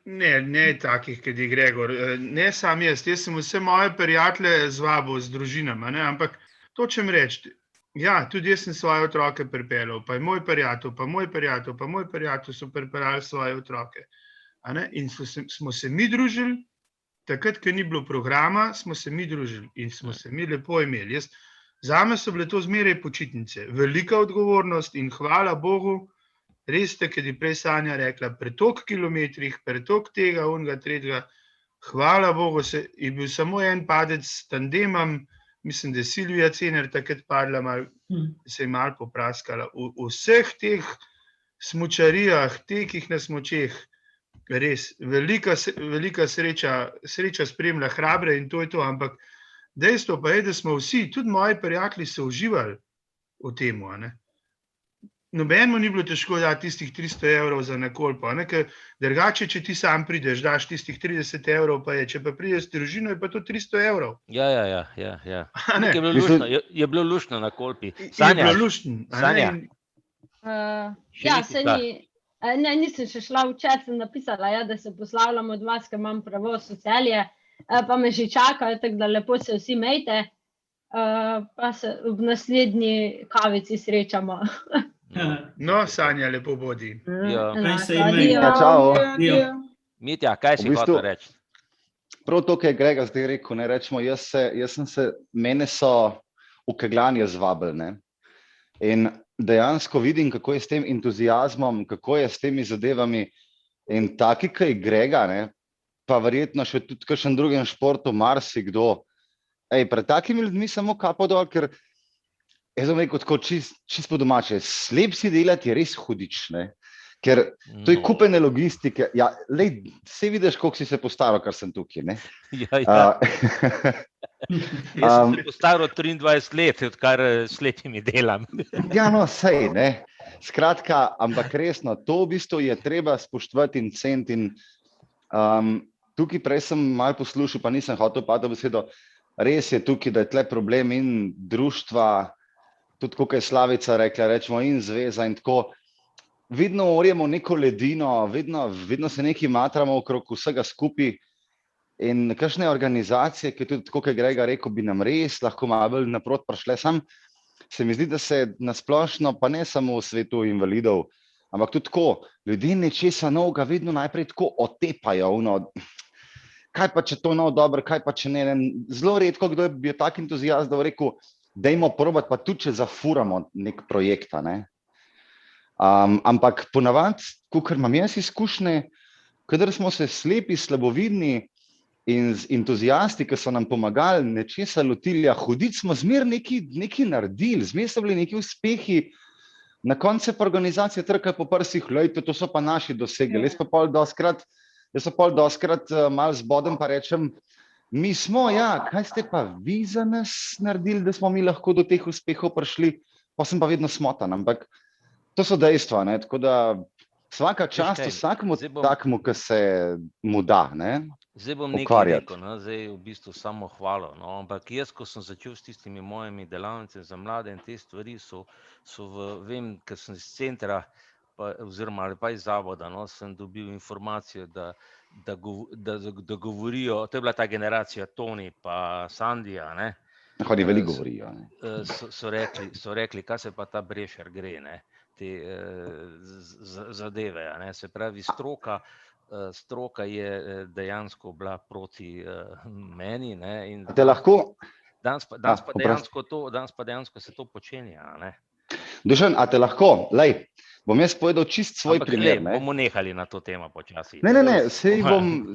Ne takih, kot je Gregor. Ne sam jaz sem vse moje prijatelje zvabil z družinami, ampak to čem reči, ja, tudi jaz sem svoje otroke pripeljal, pa je moj prijatelj so pripeljali svoje otroke. In smo se mi družili, takrat, ko ni bilo programa, smo se mi družili in smo se mi lepo imeli. Zame so bile to zmeraj počitnice, velika odgovornost in hvala Bogu, res te, kad je prej Sanja rekla, pretok kilometrih, pretok tega, onega, tretjega, hvala Bogu, je bil samo en padec s tandemom, mislim, da je Silvija Cener takrat padla, se je malo popraskala. V vseh teh smučarijah, tekih na smučeh, res, velika sreča spremlja hrabre in to je to, ampak dejstvo pa je, da smo vsi, tudi moji prijatelji so uživali v temu, Nobenemu ni bilo težko dati tistih 300 evrov za nekolpo, ker drugače, če ti sam prideš, daš tistih 30 evrov, pa je, če pa prideš s družino, je pa to 300 evrov. Ja. Je bilo luštno na kolpi. Sanja, je bilo luštno. Sanja. Ja, se ni, nisem še šla v chat, sem napisala, da se poslavljam od vas, ker imam prevoz v Celje, pa me že čakajo, tako da lepo se vsi mejte, pa se v naslednji kavici srečamo. No, Sanja, lepo bodi. Mitja, kaj si hotel reči? Prav to, kaj je Grega zdaj rekel, rečemo, mene so v kegljanje zvabili, in dejansko vidim, kako je s tem entuziazmom, kako je s temi zadevami, in taki, kaj je Grega, pa verjetno še tudi kakšen drugem športu, marsikdo, pred takimi ljudmi samo kapo dol, ker jaz bom rekel tako čist po domače, slep si delati je res hudič, ker to je kupene logistike, saj vidiš, koliko si se postaral, kar sem tukaj, Jaz sem se postaral 23 let, odkar slepimi delam. Ja, no, sej, skratka, ampak resno, to v bistvu je treba spoštovati in ceniti in tukaj prej sem malo poslušal, pa nisem hotel padati besedo, res je tukaj, da je tle problem in društva, tudi kako je Slavica rekla, rečemo in zveza in tako, vedno orjemo neko ledino, vedno se nekaj matramo okrog vsega skupaj in kakšne organizacije, ki tudi, kako je Grega rekel, bi nam res lahko malo bolj naproti prišle, sam se mi zdi, da se nasplošno, pa ne samo v svetu invalidov, ampak tudi tako, ljudje nečesa novega vedno najprej tako otepajo, kaj pa če to dobro, kaj pa če ne, zelo redko kdo je bil tak entuzijast, da bo rekel, dajmo probati, pa tudi, če zafuramo nek projekt, a ne. Ampak ponavadi, kakor imam jaz izkušnje, kadar smo se slepi, slabovidni in entuzijasti, ki so nam pomagali nečesa lotili, hoditi smo zmer nekaj naredili, zmer so bili neki uspehi, na koncu pa organizacija trka po prsih, lejte, to so pa naši dosegli. Jaz pa pol doskrat malo zbodem pa rečem, mi smo, ja, kaj ste pa vi za nas naredili, da smo mi lahko do teh uspehov prišli, pa sem pa vedno smotan, ampak to so dejstva, ne, tako da vsaka čast vsakemu takmu, ki se mu da, ne, Zdaj bom nekaj rekel, ne? Zdaj v bistvu samo hvalo, no? Ampak jaz, ko sem začel s tistimi mojimi delavnicami za mlade in te stvari vem, ker sem iz centra, oziroma ali pa iz zavoda, no, sem dobil informacijo, da govorijo, to je bila ta generacija Toni pa Sandija, ne? Oni veliko govorijo, ne? So rekli, kaj se pa ta Brešer gre, ne? Te zadeve, ne? Se pravi, stroka je dejansko bila proti meni, ne, in danes pa dejansko se to počenja, ne. Dušan, a te lahko, lej, bom jaz povedal čist svoj primer, ne. Bomo nehali na to temo počasi. Ne, sej bom,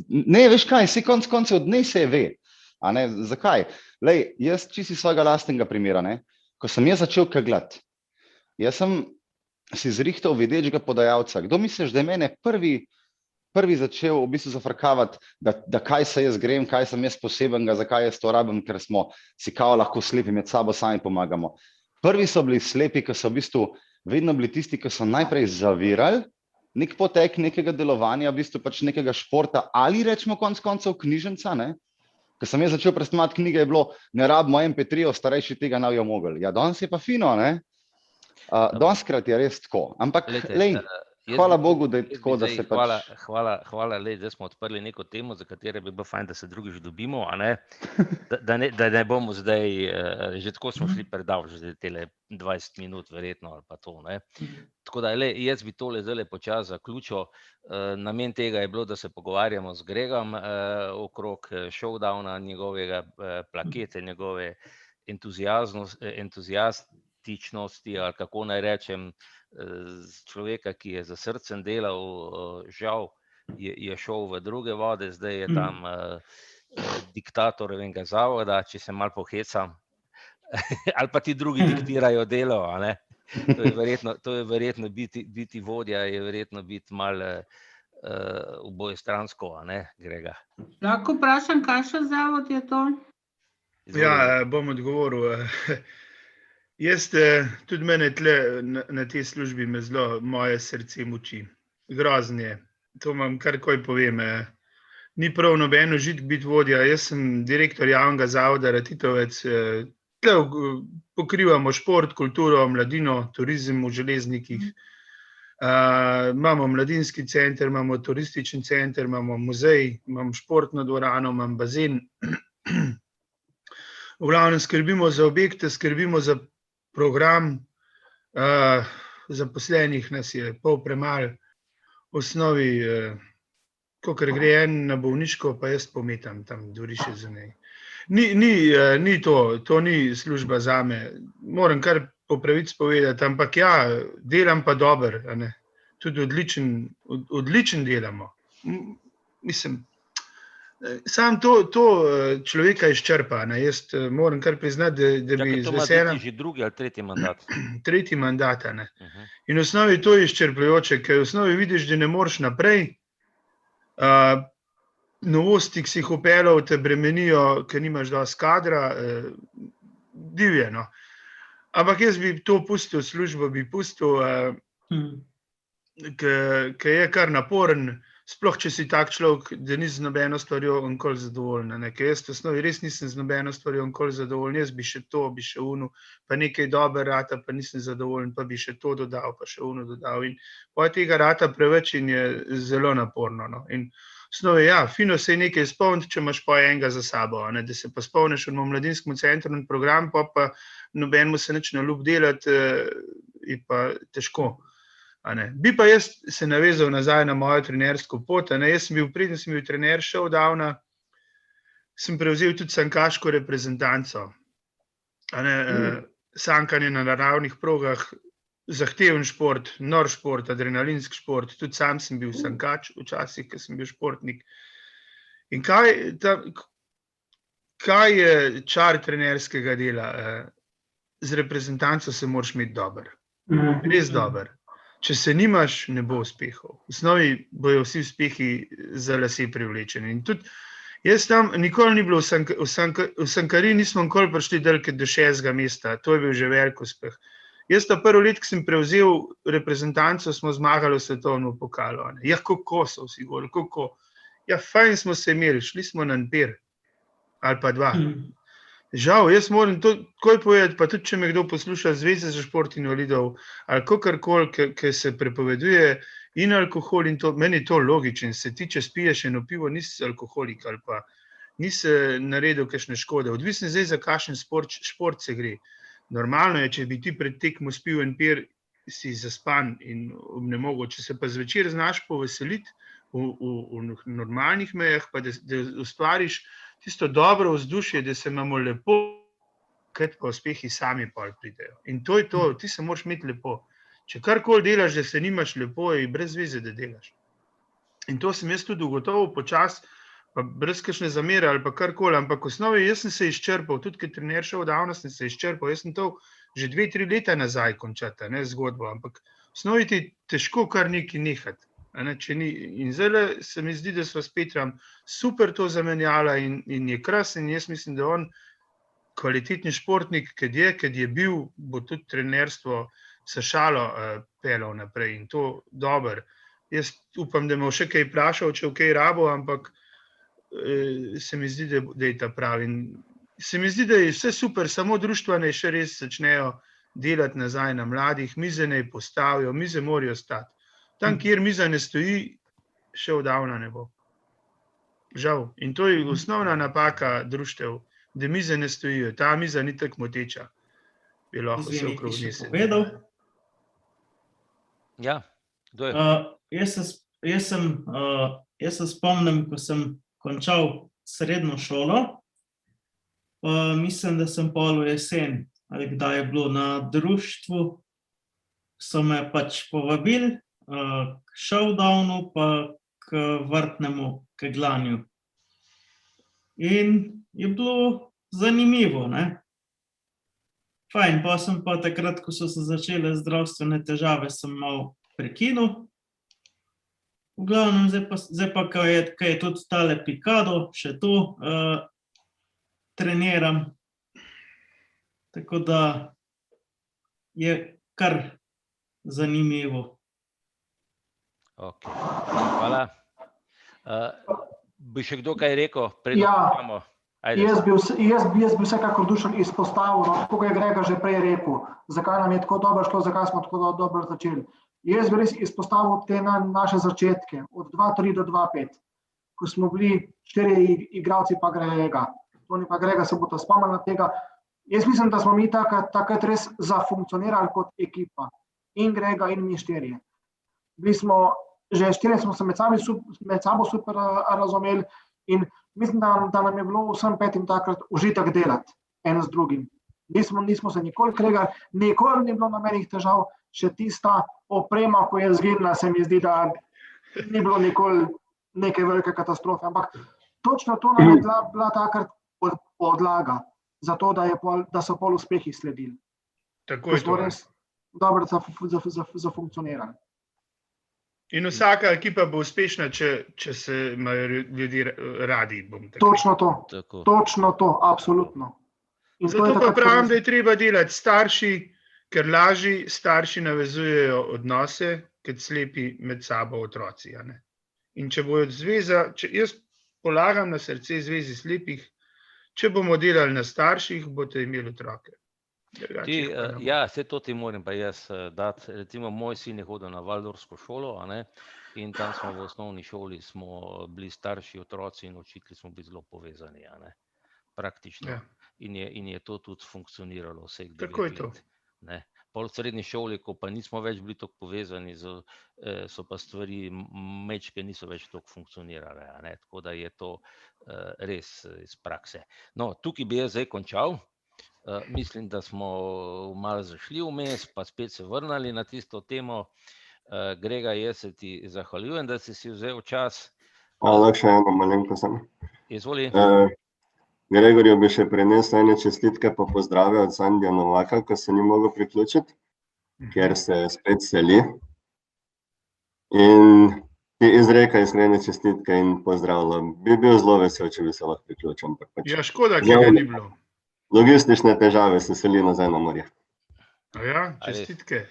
ne, veš kaj, sej konec koncev od dnej se ve, a ne, zakaj? Lej, jaz čisto iz svojega lastnega primera, ne, ko sem jaz začel kegljati, jaz sem si zrihtal vedečega podajalca, kdo misliš, da je mene prvi začel v bistvu zafrkavati, da kaj se jaz grem, kaj sem jaz posebenega, zakaj jaz to rabim, ker smo si kao lahko slepi, med sabo sami pomagamo. Prvi so bili slepi, ki so v bistvu vedno bili tisti, ki so najprej zavirali nek potek nekega delovanja, v bistvu pač nekega športa ali rečemo konec koncev knjižnica, ne. Ko sem jaz začel presnovati knjige, je bilo, ne rabimo MP3, starejši tega ne bojo mogli. Ja, danes je pa fino, ne. Doskrat je res tako, ampak lej, hvala Bogu, da je tako, da se pač... Hvala, da smo odprli neko temo, za katero bi bilo fajn, da se drugič dobimo, a ne? Da ne bomo zdaj, že tako smo šli predalč, že tele 20 minut verjetno ali pa to, ne? Tako da, jaz bi tole zdaj počasi zaključil. Namen tega je bilo, da se pogovarjamo z Gregom okrog showdowna, njegovega plakete, njegove entuziastičnosti, ali kako naj rečem, človeka, ki je za srcem delal, žal je šel v druge vode, zdaj je tam diktator enega zavoda, če se malo pohecam, ali pa ti drugi diktirajo delo, a ne? To je verjetno biti vodja, je verjetno biti malo obojestransko, a ne, Grega? Lahko vprašam, kakšen zavod je to? Ja, bom odgovoril. Jaz, tudi mene tle na tej službi me zelo moje srce muči. Grozen je. To vam karkoli povem. Ni prav noben užitek biti vodja. Jaz sem direktor javnega zavoda Ratitovec. Tle pokrivamo šport, kulturo, mladino, turizem v Železnikih. Imamo mladinski center, imamo turistični center, imamo muzej, imam športno dvorano, imam bazen. V glavnem skrbimo za objekte, skrbimo za program, zaposlenih nas je pol premalo, v osnovi, kakor gre en na bolniško, pa jaz pometam tam dvorišče za njej. Ni to ni služba zame, moram kar po pravici povedati, ampak ja, delam pa dober, a ne, tudi odličen delamo. Mislim, sam to človeka izčrpa, ne, jaz moram kar priznati, da bi z veseljem... Že drugi ali tretji mandat? Tretji mandat, ne. In v osnovi to je izčrpljujoče, ker v osnovi vidiš, da ne moreš naprej, novosti, ki si jih vpeljal, te bremenijo, ker nimaš dosti kadra, divje, no. Ampak jaz bi to pustil, službo bi pustil, ker je kar naporen, sploh če si tak človek, da ni z nobeno stvarjo nikoli zadovoljen, ne, ker jaz v osnovi res nisem z nobeno stvarjo nikoli zadovoljen, jaz bi še to, bi še ono, pa nekaj dober rata, pa nisem zadovoljen, pa bi še to dodal, pa še ono dodal in potem tega rata preveč in je zelo naporno, no, in v osnovi, ja, fino se je nekaj spomniti, če imaš pa enega za sabo, ne, da se pa spomniš v mladinskemu centru in program, pa nobenemu se nič ne ljub delati, je pa težko. Bi pa jaz se navezal nazaj na mojo trenersko pot. Jaz sem bil, preden sem bil trener showdowna, sem prevzel tudi sankaško reprezentanco. Sankanje na naravnih progah, zahteven šport, nor šport, adrenalinski šport, tudi sam sem bil sankač včasih, ko sem bil športnik. In kaj je čar trenerskega dela? Z reprezentanco se moraš imeti dober, res dober. Če se nimaš, ne bo uspehov. V osnovi bojo vsi uspehi za lase privlečeni. In tudi jaz tam nikoli ni bilo, v Sankari nismo nikoli prišli dalje do 6. mesta, to je bil že velik uspeh. Jaz ta prvo let, ko sem prevzel reprezentanco, smo zmagali v svetovnem pokalu. Ja, kako so vsi goli, kako? Ja, fajn smo se imeli, šli smo na Npir, ali pa 2. Žal, jaz moram to takoj povedati, pa tudi, če me kdo posluša Zveze za šport invalidov, ali kakorkoli, ki se prepoveduje in alkohol in to, meni je to logično, se ti, če spiješ eno pivo, nisi alkoholik ali pa nisi naredil kakšne škode. Odvisno zdaj, za kakšen šport se gre. Normalno je, če bi ti pred tekmo spil en pir, si zaspan in obnemogel. Če se pa zvečer znaš poveseliti v normalnih mejah, pa da ustvariš tisto dobro vzdušje, da se imamo lepo, kaj pa uspehi sami pol pridejo. In to je to, ti se moraš imeti lepo. Če karkoli delaš, da se nimaš lepo, je brez veze, da delaš. In to sem jaz tudi ugotovil počas, pa brez kakšne zamere ali pa karkoli, ampak v osnovi jaz sem se izčrpal, tudi kot trener še odavno sem se izčrpal, jaz sem to že 2-3 leta nazaj končata, ne zgodbo, ampak v osnovi ti težko kar nekaj nehati. In zdaj se mi zdi, da sva s Petrom super to zamenjala in je krasen. Jaz mislim, da on kvalitetni športnik, kad je bil, bo tudi trenerstvo s šalo pelal naprej in to dober. Jaz upam, da me še kaj vprašal, če v kaj rabo, ampak se mi zdi, da je ta pravi. Se mi zdi, da je vse super, samo društva naj še res začnejo delati nazaj na mladih, mize naj postavijo, mize morajo stati. Tam, kjer miza ne stoji, še odavna ne bo. Žal. In to je osnovna napaka društev, da mize ne stojijo. Ta miza ni tako moteča. Bi lahko se okrog nje sedel. Ja, kdo je? Jaz se spomnim, ko sem končal srednjo šolo, mislim, da sem pol v jesen, ali kdaj je bilo na društvu, so me pač povabili k showdownu pa k vrtnemu kegljanju. In je bilo zanimivo, ne. Fajn, pa sem pa takrat, ko so se začele zdravstvene težave, sem malo prekinil. V glavnem, zdaj pa, ko je tudi tale Pikado, še to treniram. Tako da je kar zanimivo. Ok, hvala. Bi še kdo kaj rekel? Jaz bi vsekakor Dušan izpostavil, tako je Grega že prej rekel, zakaj nam je tako dobro šlo, zakaj smo tako dobro začeli. Jaz bi res izpostavil te naše začetke, od 2-3 do 2-5, ko smo bili 4 igralci pa Grega. Toni pa Grega se bo ta spomnil tega. Jaz mislim, da smo mi takrat res zafunkcionirali kot ekipa. In Grega in mi 4. Že 4 smo se med sabo super razumeli in mislim, da nam je bilo vsem 5 takrat užitek delati en z drugim. Nismo se nikoli kregali, nikoli ni bilo nobenih težav, še tista oprema, ko je zginila, se mi zdi, da ni bilo nikoli neke velike katastrofe, ampak točno to nam je bila takrat podlaga za to, da so pol uspehi sledili. Tako je to. Res dobro zafunkcionirali. In vsaka ekipa bo uspešna, če se imajo ljudje radi. Točno to, absolutno. Zato pa pravim, da je treba delati starši, ker lažji starši navezujejo odnose, kot slepi med sabo otroci. In če bojo zveza, jaz polagam na srce Zvezi slepih, če bomo delali na starših, boste imeli otroke. Ja, vse to ti moram pa jaz dati. Recimo, moj sin je hodil na Valdorsko šolo, in tam smo v osnovni šoli smo bili starši, otroci in učitelji smo bili zelo povezani, praktično. Ja. In je to tudi funkcioniralo vseh 9 let. Pol v srednji šoli, ko pa nismo več bili tako povezani, so pa stvari mečke niso več tako funkcionirale. Tako da je to res iz prakse. No, tukaj bi jaz zdaj končal. Mislim, da smo malo zašli vmes, pa spet se vrnali na tisto temo. Grega, jaz se ti zahvaljujem, da si vzel čas. Lahko še eno malenko samo. Izvoli. Gregorju bi še prenesel ene čestitke pa pozdrave od Sandija Novaka, ko se ni mogel priključiti, ker se spet seli. In ti izreka iskrene čestitke in pozdravlja. Bi bil zelo vesel, če bi se lahko priključil. Ja, škoda, ki ga ni bilo. Logistične težave se seli nazaj na morje. Ja, čestitke.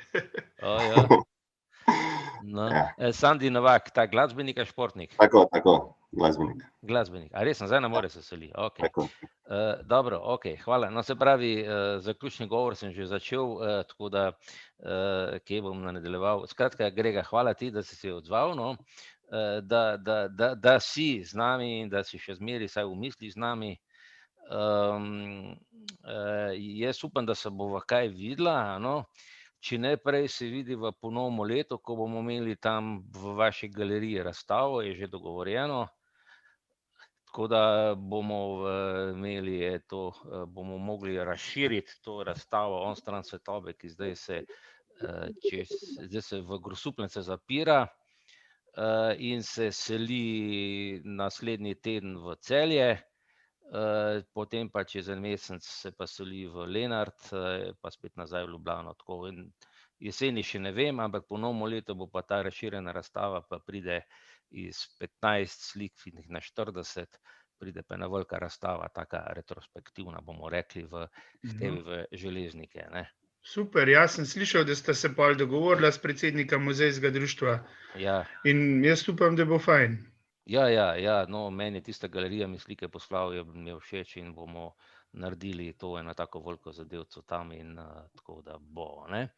Ja. No. Sandi Novak, ta glasbenik ali športnik? Tako, glasbenik. Glasbenik, a res nazaj na more se seli? Okay. Dobro, hvala. No, se pravi, zaključni govor sem že začel, tako da kje bom nadaljeval. Skratka, Grega, hvala ti, da si se odzval, no? Da si z nami in da si še zmeri, saj v mislih z nami. Jaz upam, da se bova kaj videla, no? Če ne prej se vidi v ponovno leto, ko bomo imeli tam v vaši galeriji razstavo, je že dogovorjeno. Tako da bomo imeli bomo mogli razširiti to razstavo onstran svetlobe, ki zdaj se v Grosupljice zapira in se seli naslednji teden v Celje. Potem pa čez en mesec se pa seli v Lenart, pa spet nazaj v Ljubljano. Jeseni še ne vem, ampak ponovno leto bo pa ta razširjena razstava, pa pride iz 15 slik na 40, pride pa ena velika razstava, taka retrospektivna, bomo rekli, v Železnike. Ne? Super, jaz sem slišal, da sta se pol dogovorila s predsednika muzejskega društva. Ja. In jaz upam, da bo fajn. Ja, no, meni tista galerija mi slike poslal, mi je všeč in bomo naredili to eno tako veliko zadevco tam in tako da bo, ne.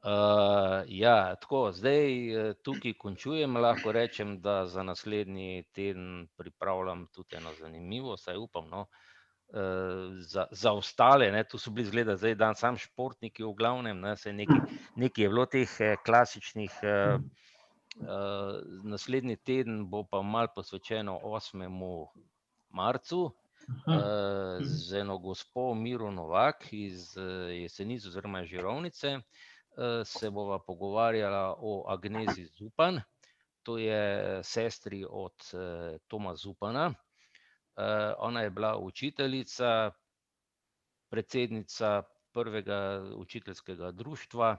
Tako, zdaj tukaj končujem, lahko rečem, da za naslednji teden pripravljam tudi eno zanimivo, saj upam, no, za ostale, ne, tu so bili zgleda zdaj dan sam športniki v glavnem, ne, saj nekaj je bilo teh klasičnih. Naslednji teden bo pa malo posvečeno 8. marcu z eno gospo Miro Novak iz Jesenic oziroma Žirovnice. Se bova pogovarjala o Agnezi Zupan, to je sestri od Toma Zupana. Ona je bila učiteljica, predsednica prvega učiteljskega društva,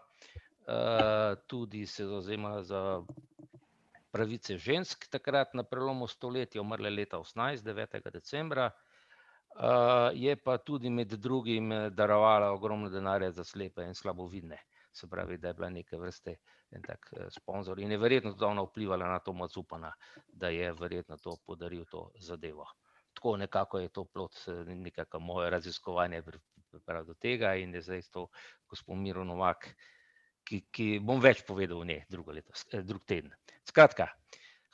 tudi se zavzema za pravice žensk takrat na prelomu stoletja, umrla leta 9. decembra. Je pa tudi med drugim darovala ogromno denarja za slepe in slabovidne. Se pravi, da je bila neke vrste en tak sponzor in je verjetno tudi ona vplivala na Toma Zupana, da je verjetno to podaril to zadevo. Tako nekako je to plod nekako moje raziskovanje priprav do tega in je zdaj to gospod Miro Novak, ki bom več povedal o njej drug teden. Skratka,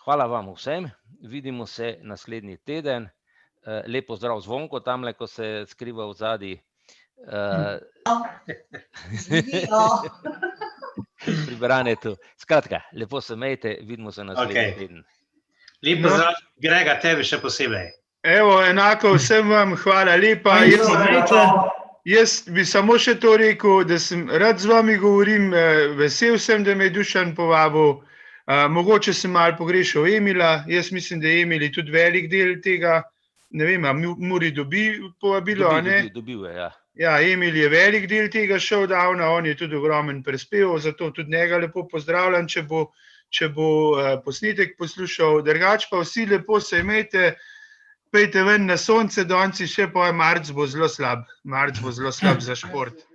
hvala vam vsem, vidimo se naslednji teden. Lep pozdrav Zvonko tamle, ko se skriva v zadnji. Pri Branetu. Skratka, lepo se imejte, vidimo se naslednji teden. Lep pozdrav, Grega, tebi še posebej. Evo, enako vsem vam, hvala lepa. Jaz bi samo še to rekel, da sem rad z vami govorim, vesel sem, da me je Dušan povabil. Mogoče sem malo pogrešal Emila, jaz mislim, da je Emil tudi velik del tega, ne vem, a Muri dobi povabilo, a ne? Dobil je, ja. Ja, Emil je velik del tega showdowna, on je tudi ogromen prispeval, zato tudi njega lepo pozdravljam, če bo posnetek poslušal. Drugače pa vsi lepo se imejte, pejte ven na sonce, danes še marc bo zelo slab za šport.